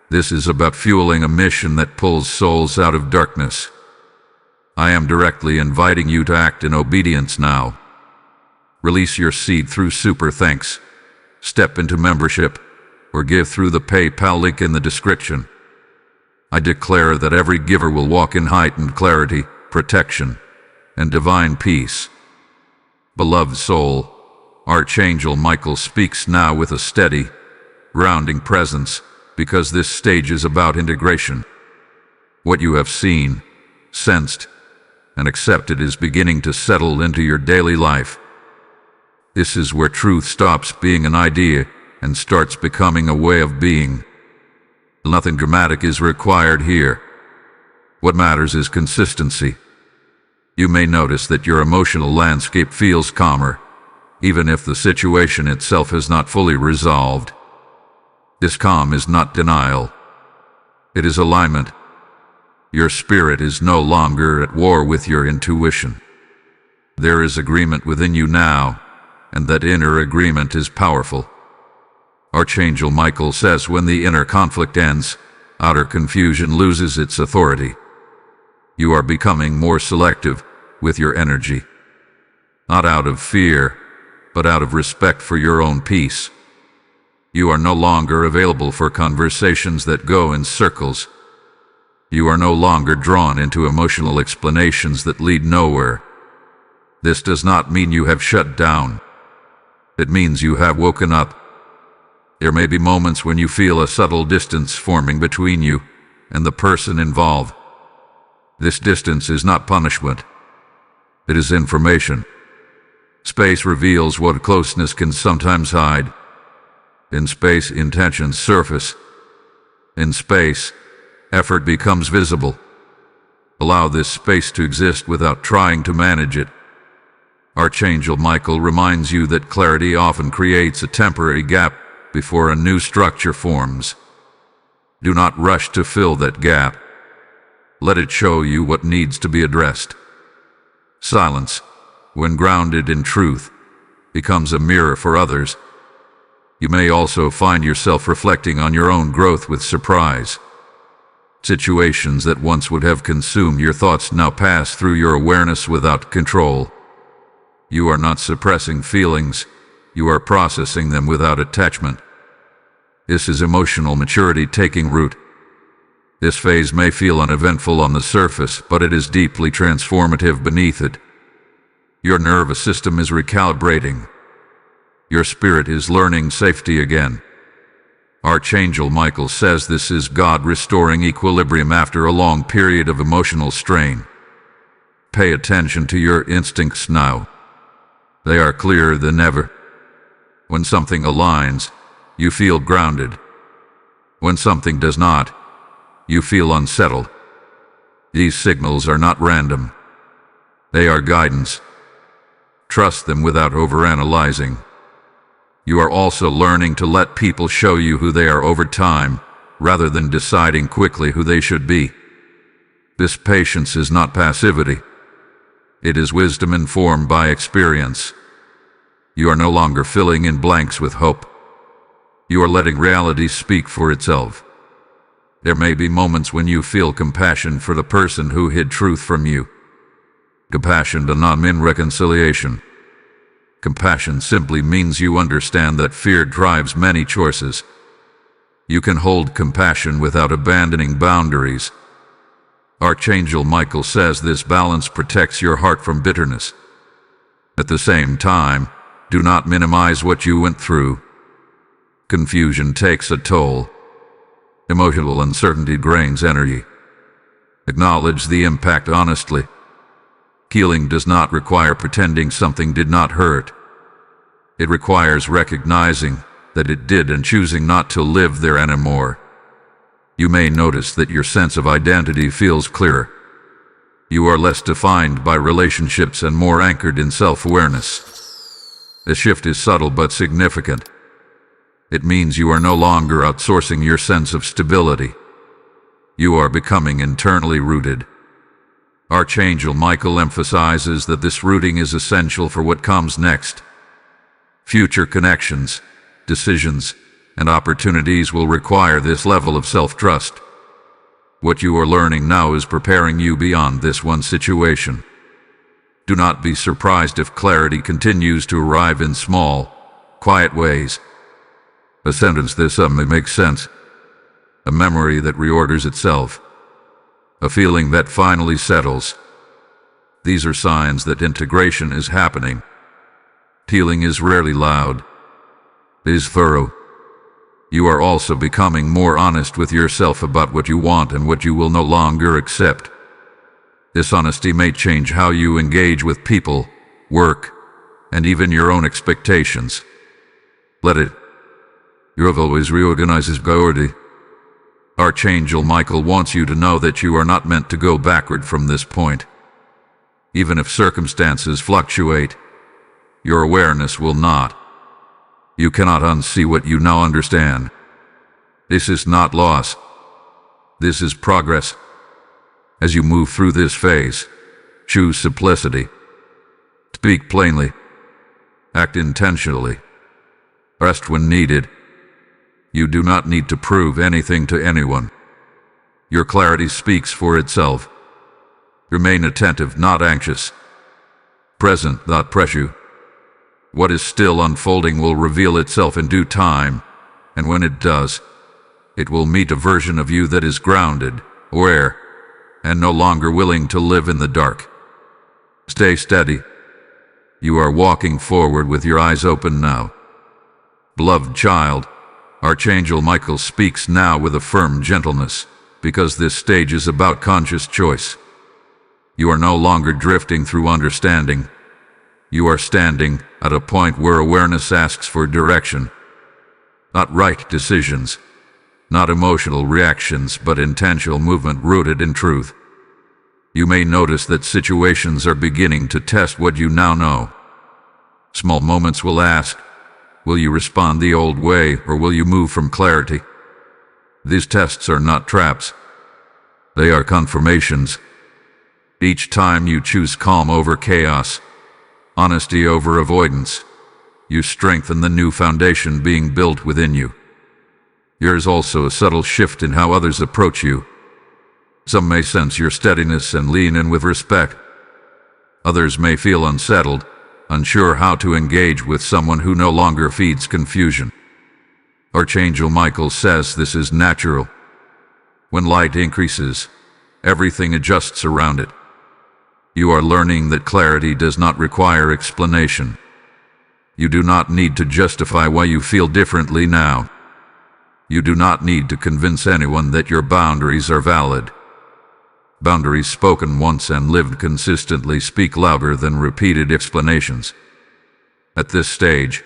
This is about fueling a mission that pulls souls out of darkness. I am directly inviting you to act in obedience now. Release your seed through Super Thanks, step into membership, or give through the PayPal link in the description. I declare that every giver will walk in heightened clarity, protection, and divine peace. Beloved soul, Archangel Michael speaks now with a steady, grounding presence, because this stage is about integration. What you have seen, sensed, and accepted is beginning to settle into your daily life. This is where truth stops being an idea and starts becoming a way of being. Nothing dramatic is required here. What matters is consistency. You may notice that your emotional landscape feels calmer, even if the situation itself has not fully resolved. This calm is not denial. It is alignment. Your spirit is no longer at war with your intuition. There is agreement within you now, and that inner agreement is powerful. Archangel Michael says when the inner conflict ends, outer confusion loses its authority. You are becoming more selective with your energy. Not out of fear, but out of respect for your own peace. You are no longer available for conversations that go in circles. You are no longer drawn into emotional explanations that lead nowhere. This does not mean you have shut down. It means you have woken up. There may be moments when you feel a subtle distance forming between you and the person involved. This distance is not punishment. It is information. Space reveals what closeness can sometimes hide. In space, intentions surface. In space, effort becomes visible. Allow this space to exist without trying to manage it. Archangel Michael reminds you that clarity often creates a temporary gap before a new structure forms. Do not rush to fill that gap. Let it show you what needs to be addressed. Silence, when grounded in truth, becomes a mirror for others. You may also find yourself reflecting on your own growth with surprise. Situations that once would have consumed your thoughts now pass through your awareness without control. You are not suppressing feelings, you are processing them without attachment. This is emotional maturity taking root. This phase may feel uneventful on the surface, but it is deeply transformative beneath it. Your nervous system is recalibrating. Your spirit is learning safety again. Archangel Michael says this is God restoring equilibrium after a long period of emotional strain. Pay attention to your instincts now. They are clearer than ever. When something aligns, you feel grounded. When something does not, you feel unsettled. These signals are not random. They are guidance. Trust them without overanalyzing. You are also learning to let people show you who they are over time, rather than deciding quickly who they should be. This patience is not passivity. It is wisdom informed by experience. You are no longer filling in blanks with hope. You are letting reality speak for itself. There may be moments when you feel compassion for the person who hid truth from you. Compassion does not mean reconciliation. Compassion simply means you understand that fear drives many choices. You can hold compassion without abandoning boundaries. Archangel Michael says this balance protects your heart from bitterness. At the same time, do not minimize what you went through. Confusion takes a toll. Emotional uncertainty drains energy. Acknowledge the impact honestly. Healing does not require pretending something did not hurt. It requires recognizing that it did and choosing not to live there anymore. You may notice that your sense of identity feels clearer. You are less defined by relationships and more anchored in self-awareness. The shift is subtle but significant. It means you are no longer outsourcing your sense of stability. You are becoming internally rooted. Archangel Michael emphasizes that this rooting is essential for what comes next. Future connections, decisions, and opportunities will require this level of self-trust. What you are learning now is preparing you beyond this one situation. Do not be surprised if clarity continues to arrive in small, quiet ways. A sentence that suddenly makes sense. A memory that reorders itself. A feeling that finally settles. These are signs that integration is happening. Healing is rarely loud. It is thorough. You are also becoming more honest with yourself about what you want and what you will no longer accept. This honesty may change how you engage with people, work, and even your own expectations. Let it. You have always reorganizes priority. Archangel Michael wants you to know that you are not meant to go backward from this point. Even if circumstances fluctuate, your awareness will not. You cannot unsee what you now understand. This is not loss. This is progress. As you move through this phase, choose simplicity. Speak plainly. Act intentionally. Rest when needed. You do not need to prove anything to anyone. Your clarity speaks for itself. Remain attentive, not anxious. Present, not pressure. What is still unfolding will reveal itself in due time, and when it does, it will meet a version of you that is grounded, aware, and no longer willing to live in the dark. Stay steady. You are walking forward with your eyes open now. Beloved child, Archangel Michael speaks now with a firm gentleness, because this stage is about conscious choice. You are no longer drifting through understanding. You are standing at a point where awareness asks for direction. Not right decisions, not emotional reactions, but intentional movement rooted in truth. You may notice that situations are beginning to test what you now know. Small moments will ask, will you respond the old way, or will you move from clarity? These tests are not traps. They are confirmations. Each time you choose calm over chaos, honesty over avoidance, you strengthen the new foundation being built within you. There is also a subtle shift in how others approach you. Some may sense your steadiness and lean in with respect. Others may feel unsettled, unsure how to engage with someone who no longer feeds confusion. Archangel Michael says this is natural. When light increases, everything adjusts around it. You are learning that clarity does not require explanation. You do not need to justify why you feel differently now. You do not need to convince anyone that your boundaries are valid. Boundaries spoken once and lived consistently speak louder than repeated explanations. At this stage,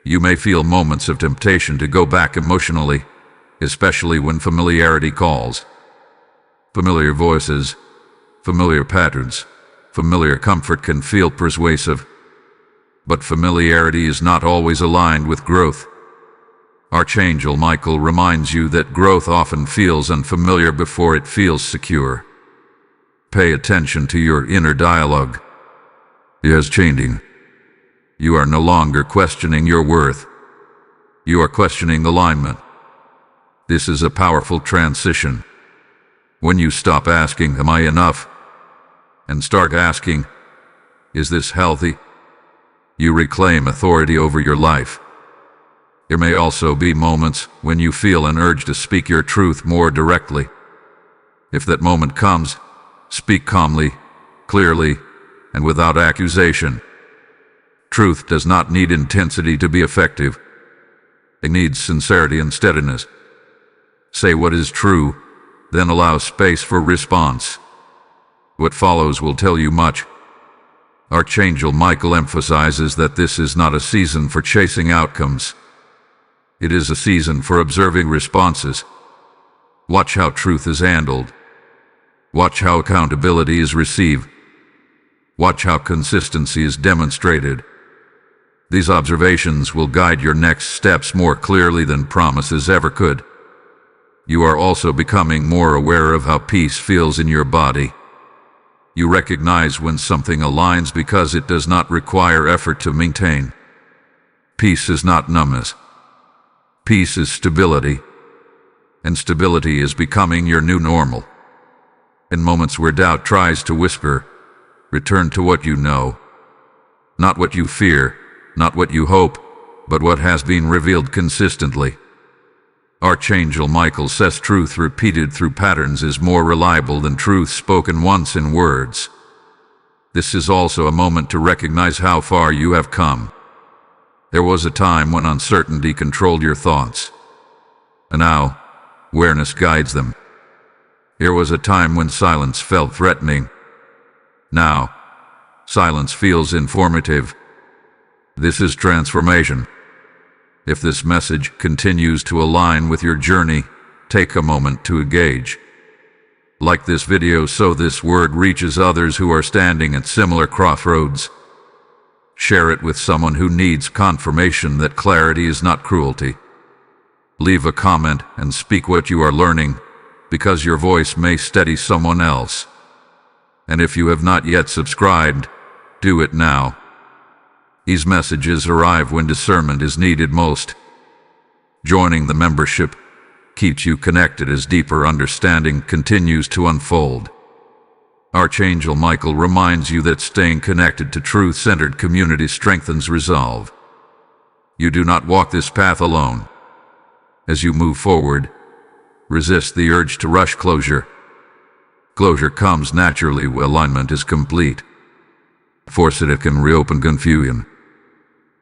you may feel moments of temptation to go back emotionally, especially when familiarity calls. Familiar voices, familiar patterns, familiar comfort can feel persuasive. But familiarity is not always aligned with growth. Archangel Michael reminds you that growth often feels unfamiliar before it feels secure. Pay attention to your inner dialogue. It is changing. You are no longer questioning your worth. You are questioning alignment. This is a powerful transition. When you stop asking, "Am I enough?" and start asking, "Is this healthy?" you reclaim authority over your life. There may also be moments when you feel an urge to speak your truth more directly. If that moment comes, speak calmly, clearly, and without accusation. Truth does not need intensity to be effective. It needs sincerity and steadiness. Say what is true, then allow space for response. What follows will tell you much. Archangel Michael emphasizes that this is not a season for chasing outcomes. It is a season for observing responses. Watch how truth is handled. Watch how accountability is received. Watch how consistency is demonstrated. These observations will guide your next steps more clearly than promises ever could. You are also becoming more aware of how peace feels in your body. You recognize when something aligns because it does not require effort to maintain. Peace is not numbness. Peace is stability. And stability is becoming your new normal. In moments where doubt tries to whisper, return to what you know. Not what you fear, not what you hope, but what has been revealed consistently. Archangel Michael says truth repeated through patterns is more reliable than truth spoken once in words. This is also a moment to recognize how far you have come. There was a time when uncertainty controlled your thoughts. And now, awareness guides them. There was a time when silence felt threatening. Now, silence feels informative. This is transformation. If this message continues to align with your journey, take a moment to engage. Like this video so this word reaches others who are standing at similar crossroads. Share it with someone who needs confirmation that clarity is not cruelty. Leave a comment and speak what you are learning, because your voice may steady someone else. And if you have not yet subscribed, do it now. These messages arrive when discernment is needed most. Joining the membership keeps you connected as deeper understanding continues to unfold. Archangel Michael reminds you that staying connected to truth-centered community strengthens resolve. You do not walk this path alone. As you move forward, resist the urge to rush closure. Closure comes naturally when alignment is complete. Force it can reopen confusion.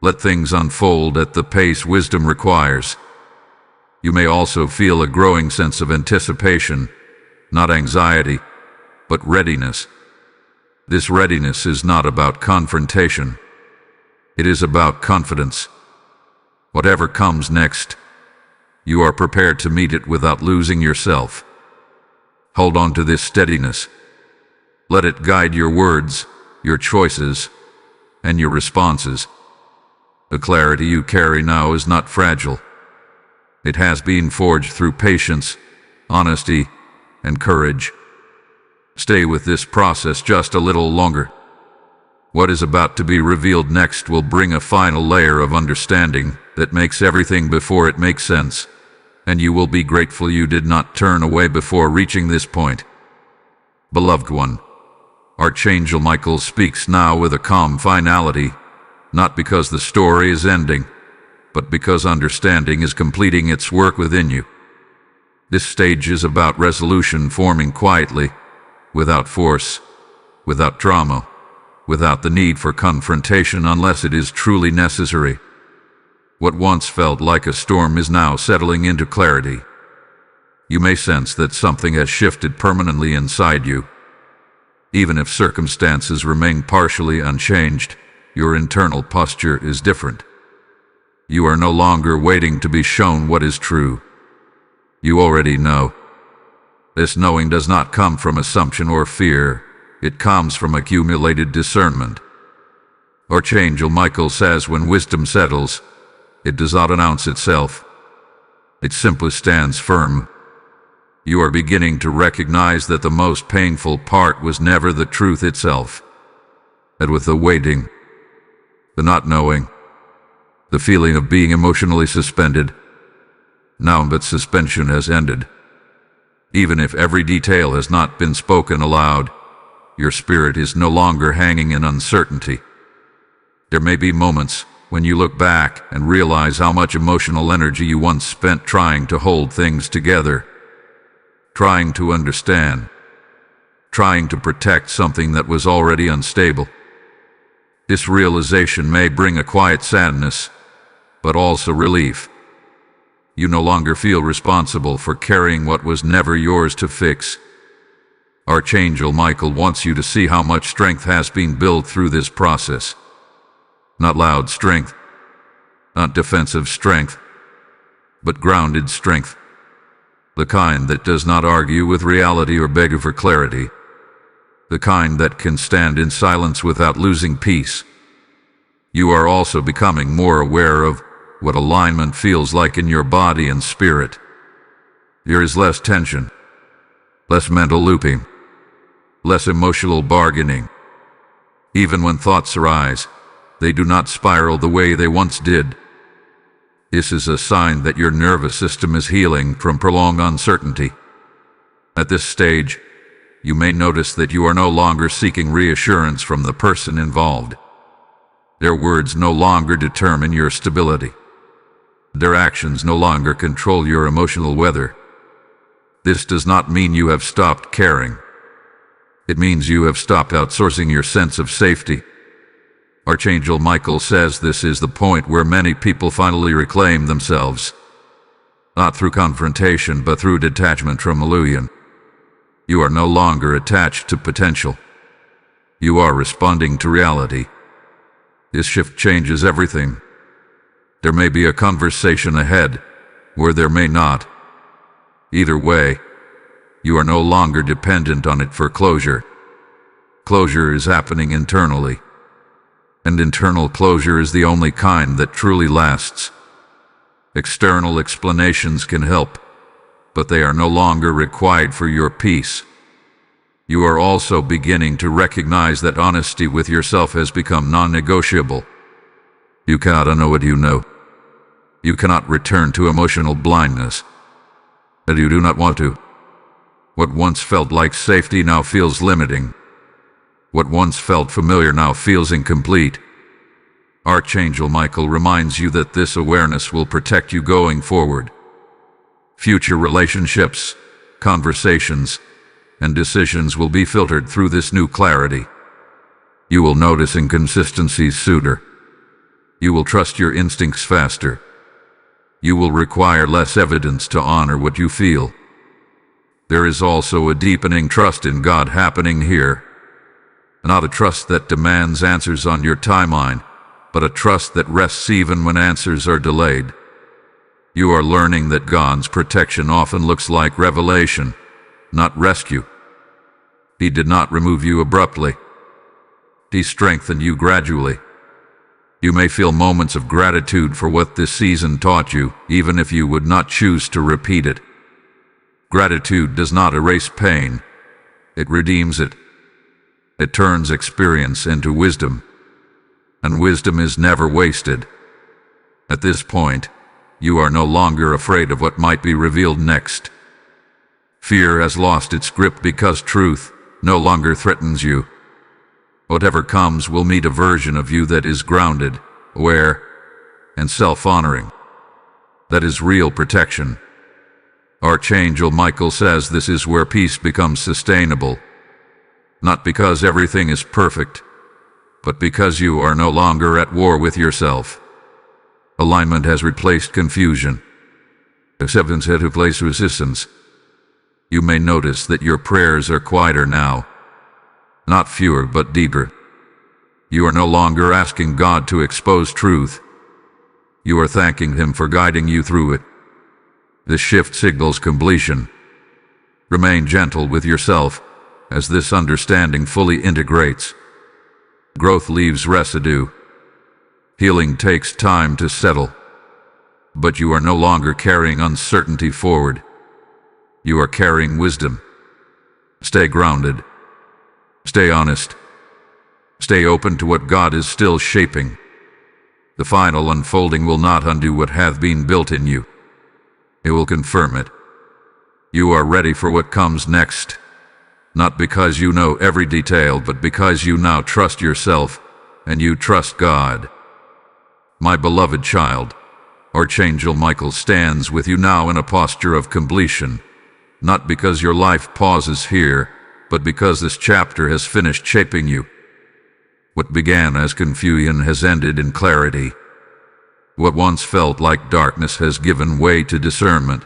Let things unfold at the pace wisdom requires. You may also feel a growing sense of anticipation, not anxiety, but readiness. This readiness is not about confrontation. It is about confidence. Whatever comes next, you are prepared to meet it without losing yourself. Hold on to this steadiness. Let it guide your words, your choices, and your responses. The clarity you carry now is not fragile. It has been forged through patience, honesty, and courage. Stay with this process just a little longer. What is about to be revealed next will bring a final layer of understanding that makes everything before it makes sense, and you will be grateful you did not turn away before reaching this point. Beloved one, Archangel Michael speaks now with a calm finality, not because the story is ending, but because understanding is completing its work within you. This stage is about resolution forming quietly, without force, without drama, without the need for confrontation unless it is truly necessary. What once felt like a storm is now settling into clarity. You may sense that something has shifted permanently inside you. Even if circumstances remain partially unchanged, your internal posture is different. You are no longer waiting to be shown what is true. You already know. This knowing does not come from assumption or fear. It comes from accumulated discernment. Archangel Michael says when wisdom settles, it does not announce itself. It simply stands firm. You are beginning to recognize that the most painful part was never the truth itself. And with the waiting, the not knowing, the feeling of being emotionally suspended, now that suspension has ended. Even if every detail has not been spoken aloud, your spirit is no longer hanging in uncertainty. There may be moments when you look back and realize how much emotional energy you once spent trying to hold things together, trying to understand, trying to protect something that was already unstable. This realization may bring a quiet sadness, but also relief. You no longer feel responsible for carrying what was never yours to fix. Archangel Michael wants you to see how much strength has been built through this process. Not loud strength, not defensive strength, but grounded strength. The kind that does not argue with reality or beg for clarity. The kind that can stand in silence without losing peace. You are also becoming more aware of what alignment feels like in your body and spirit. There is less tension, less mental looping, less emotional bargaining. Even when thoughts arise, they do not spiral the way they once did. This is a sign that your nervous system is healing from prolonged uncertainty. At this stage, you may notice that you are no longer seeking reassurance from the person involved. Their words no longer determine your stability. Their actions no longer control your emotional weather. This does not mean you have stopped caring. It means you have stopped outsourcing your sense of safety. Archangel Michael says this is the point where many people finally reclaim themselves. Not through confrontation, but through detachment from illusion. You are no longer attached to potential. You are responding to reality. This shift changes everything. There may be a conversation ahead, or there may not. Either way, you are no longer dependent on it for closure. Closure is happening internally. And internal closure is the only kind that truly lasts. External explanations can help, but they are no longer required for your peace. You are also beginning to recognize that honesty with yourself has become non-negotiable. You cannot unknow what you know. You cannot return to emotional blindness. And you do not want to. What once felt like safety now feels limiting. What once felt familiar now feels incomplete. Archangel Michael reminds you that this awareness will protect you going forward. Future relationships, conversations, and decisions will be filtered through this new clarity. You will notice inconsistencies sooner. You will trust your instincts faster. You will require less evidence to honor what you feel. There is also a deepening trust in God happening here. Not a trust that demands answers on your timeline, but a trust that rests even when answers are delayed. You are learning that God's protection often looks like revelation, not rescue. He did not remove you abruptly. He strengthened you gradually. You may feel moments of gratitude for what this season taught you, even if you would not choose to repeat it. Gratitude does not erase pain. It redeems it. It turns experience into wisdom. And wisdom is never wasted. At this point, you are no longer afraid of what might be revealed next. Fear has lost its grip because truth no longer threatens you. Whatever comes will meet a version of you that is grounded, aware, and self-honoring. That is real protection. Archangel Michael says this is where peace becomes sustainable. Not because everything is perfect, but because you are no longer at war with yourself. Alignment has replaced confusion. Acceptance has replaced resistance. You may notice that your prayers are quieter now. Not fewer, but deeper. You are no longer asking God to expose truth. You are thanking Him for guiding you through it. This shift signals completion. Remain gentle with yourself as this understanding fully integrates. Growth leaves residue. Healing takes time to settle. But you are no longer carrying uncertainty forward. You are carrying wisdom. Stay grounded. Stay honest. Stay open to what God is still shaping. The final unfolding will not undo what hath been built in you. It will confirm it. You are ready for what comes next. Not because you know every detail, but because you now trust yourself and you trust God. My beloved child, Archangel Michael stands with you now in a posture of completion. not because your life pauses here, but because this chapter has finished shaping you. What began as confusion has ended in clarity. What once felt like darkness has given way to discernment.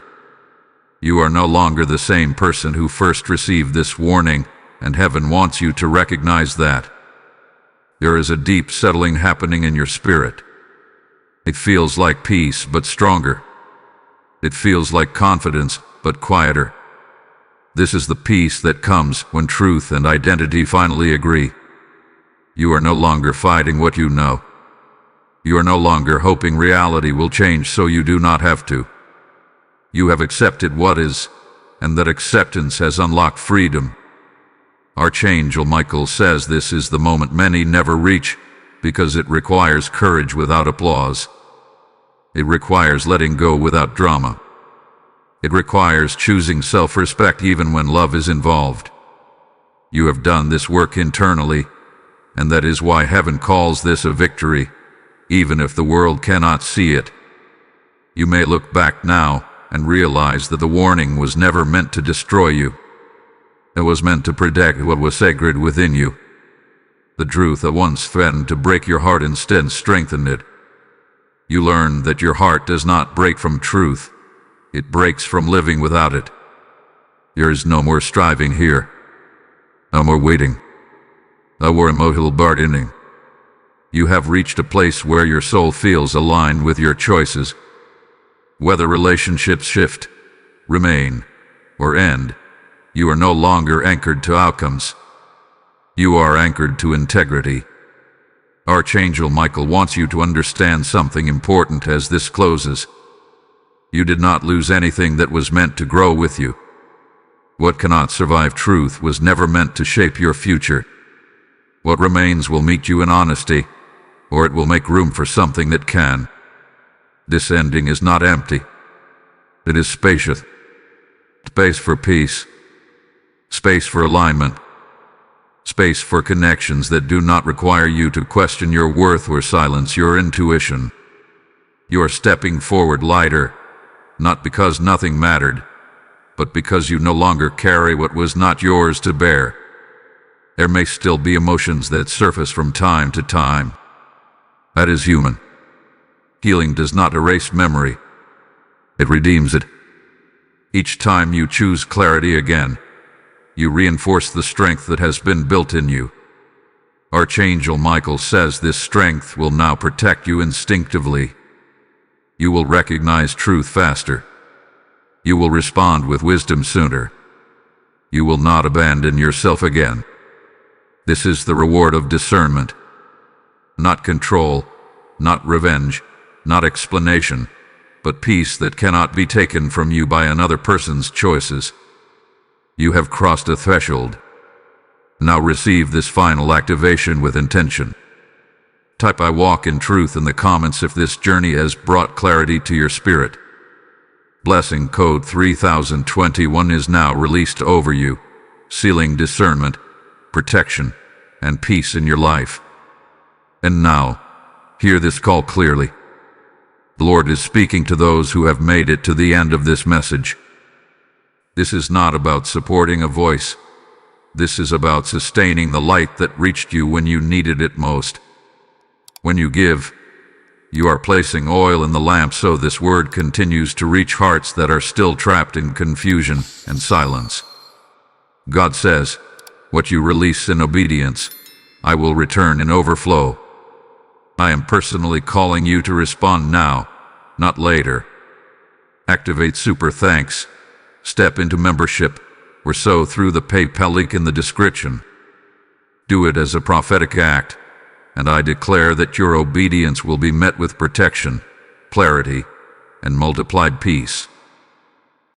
You are no longer the same person who first received this warning, and heaven wants you to recognize that. There is a deep settling happening in your spirit. It feels like peace, but stronger. It feels like confidence, but quieter. This is the peace that comes when truth and identity finally agree. You are no longer fighting what you know. You are no longer hoping reality will change so you do not have to. You have accepted what is, and that acceptance has unlocked freedom. Archangel Michael says this is the moment many never reach because it requires courage without applause. It requires letting go without drama. It requires choosing self-respect even when love is involved. You have done this work internally, and that is why heaven calls this a victory, even if the world cannot see it. You may look back now and realize that the warning was never meant to destroy you. It was meant to protect what was sacred within you. The truth that once threatened to break your heart instead strengthened it. You learn that your heart does not break from truth. It breaks from living without it. There is no more striving here. No more waiting. No more emotional bargaining. You have reached a place where your soul feels aligned with your choices. Whether relationships shift, remain, or end, you are no longer anchored to outcomes. You are anchored to integrity. Archangel Michael wants you to understand something important as this closes. You did not lose anything that was meant to grow with you. What cannot survive truth was never meant to shape your future. What remains will meet you in honesty, or it will make room for something that can. This ending is not empty. It is spacious. Space for peace. Space for alignment. Space for connections that do not require you to question your worth or silence your intuition. You are stepping forward lighter, not because nothing mattered, but because you no longer carry what was not yours to bear. There may still be emotions that surface from time to time. That is human. Healing does not erase memory. It redeems it. Each time you choose clarity again, you reinforce the strength that has been built in you. Archangel Michael says this strength will now protect you instinctively. You will recognize truth faster. You will respond with wisdom sooner. You will not abandon yourself again. This is the reward of discernment. Not control, not revenge, not explanation, but peace that cannot be taken from you by another person's choices. You have crossed a threshold. Now receive this final activation with intention. Type "I walk in truth" in the comments if this journey has brought clarity to your spirit. Blessing code 3021 is now released over you, sealing discernment, protection, and peace in your life. And now, hear this call clearly. The Lord is speaking to those who have made it to the end of this message. This is not about supporting a voice. This is about sustaining the light that reached you when you needed it most. When you give, you are placing oil in the lamp so this word continues to reach hearts that are still trapped in confusion and silence. God says, "What you release in obedience, I will return in overflow." I am personally calling you to respond now, not later. Activate Super Thanks, step into membership, or sow through the PayPal link in the description. Do it as a prophetic act, and I declare that your obedience will be met with protection, clarity, and multiplied peace.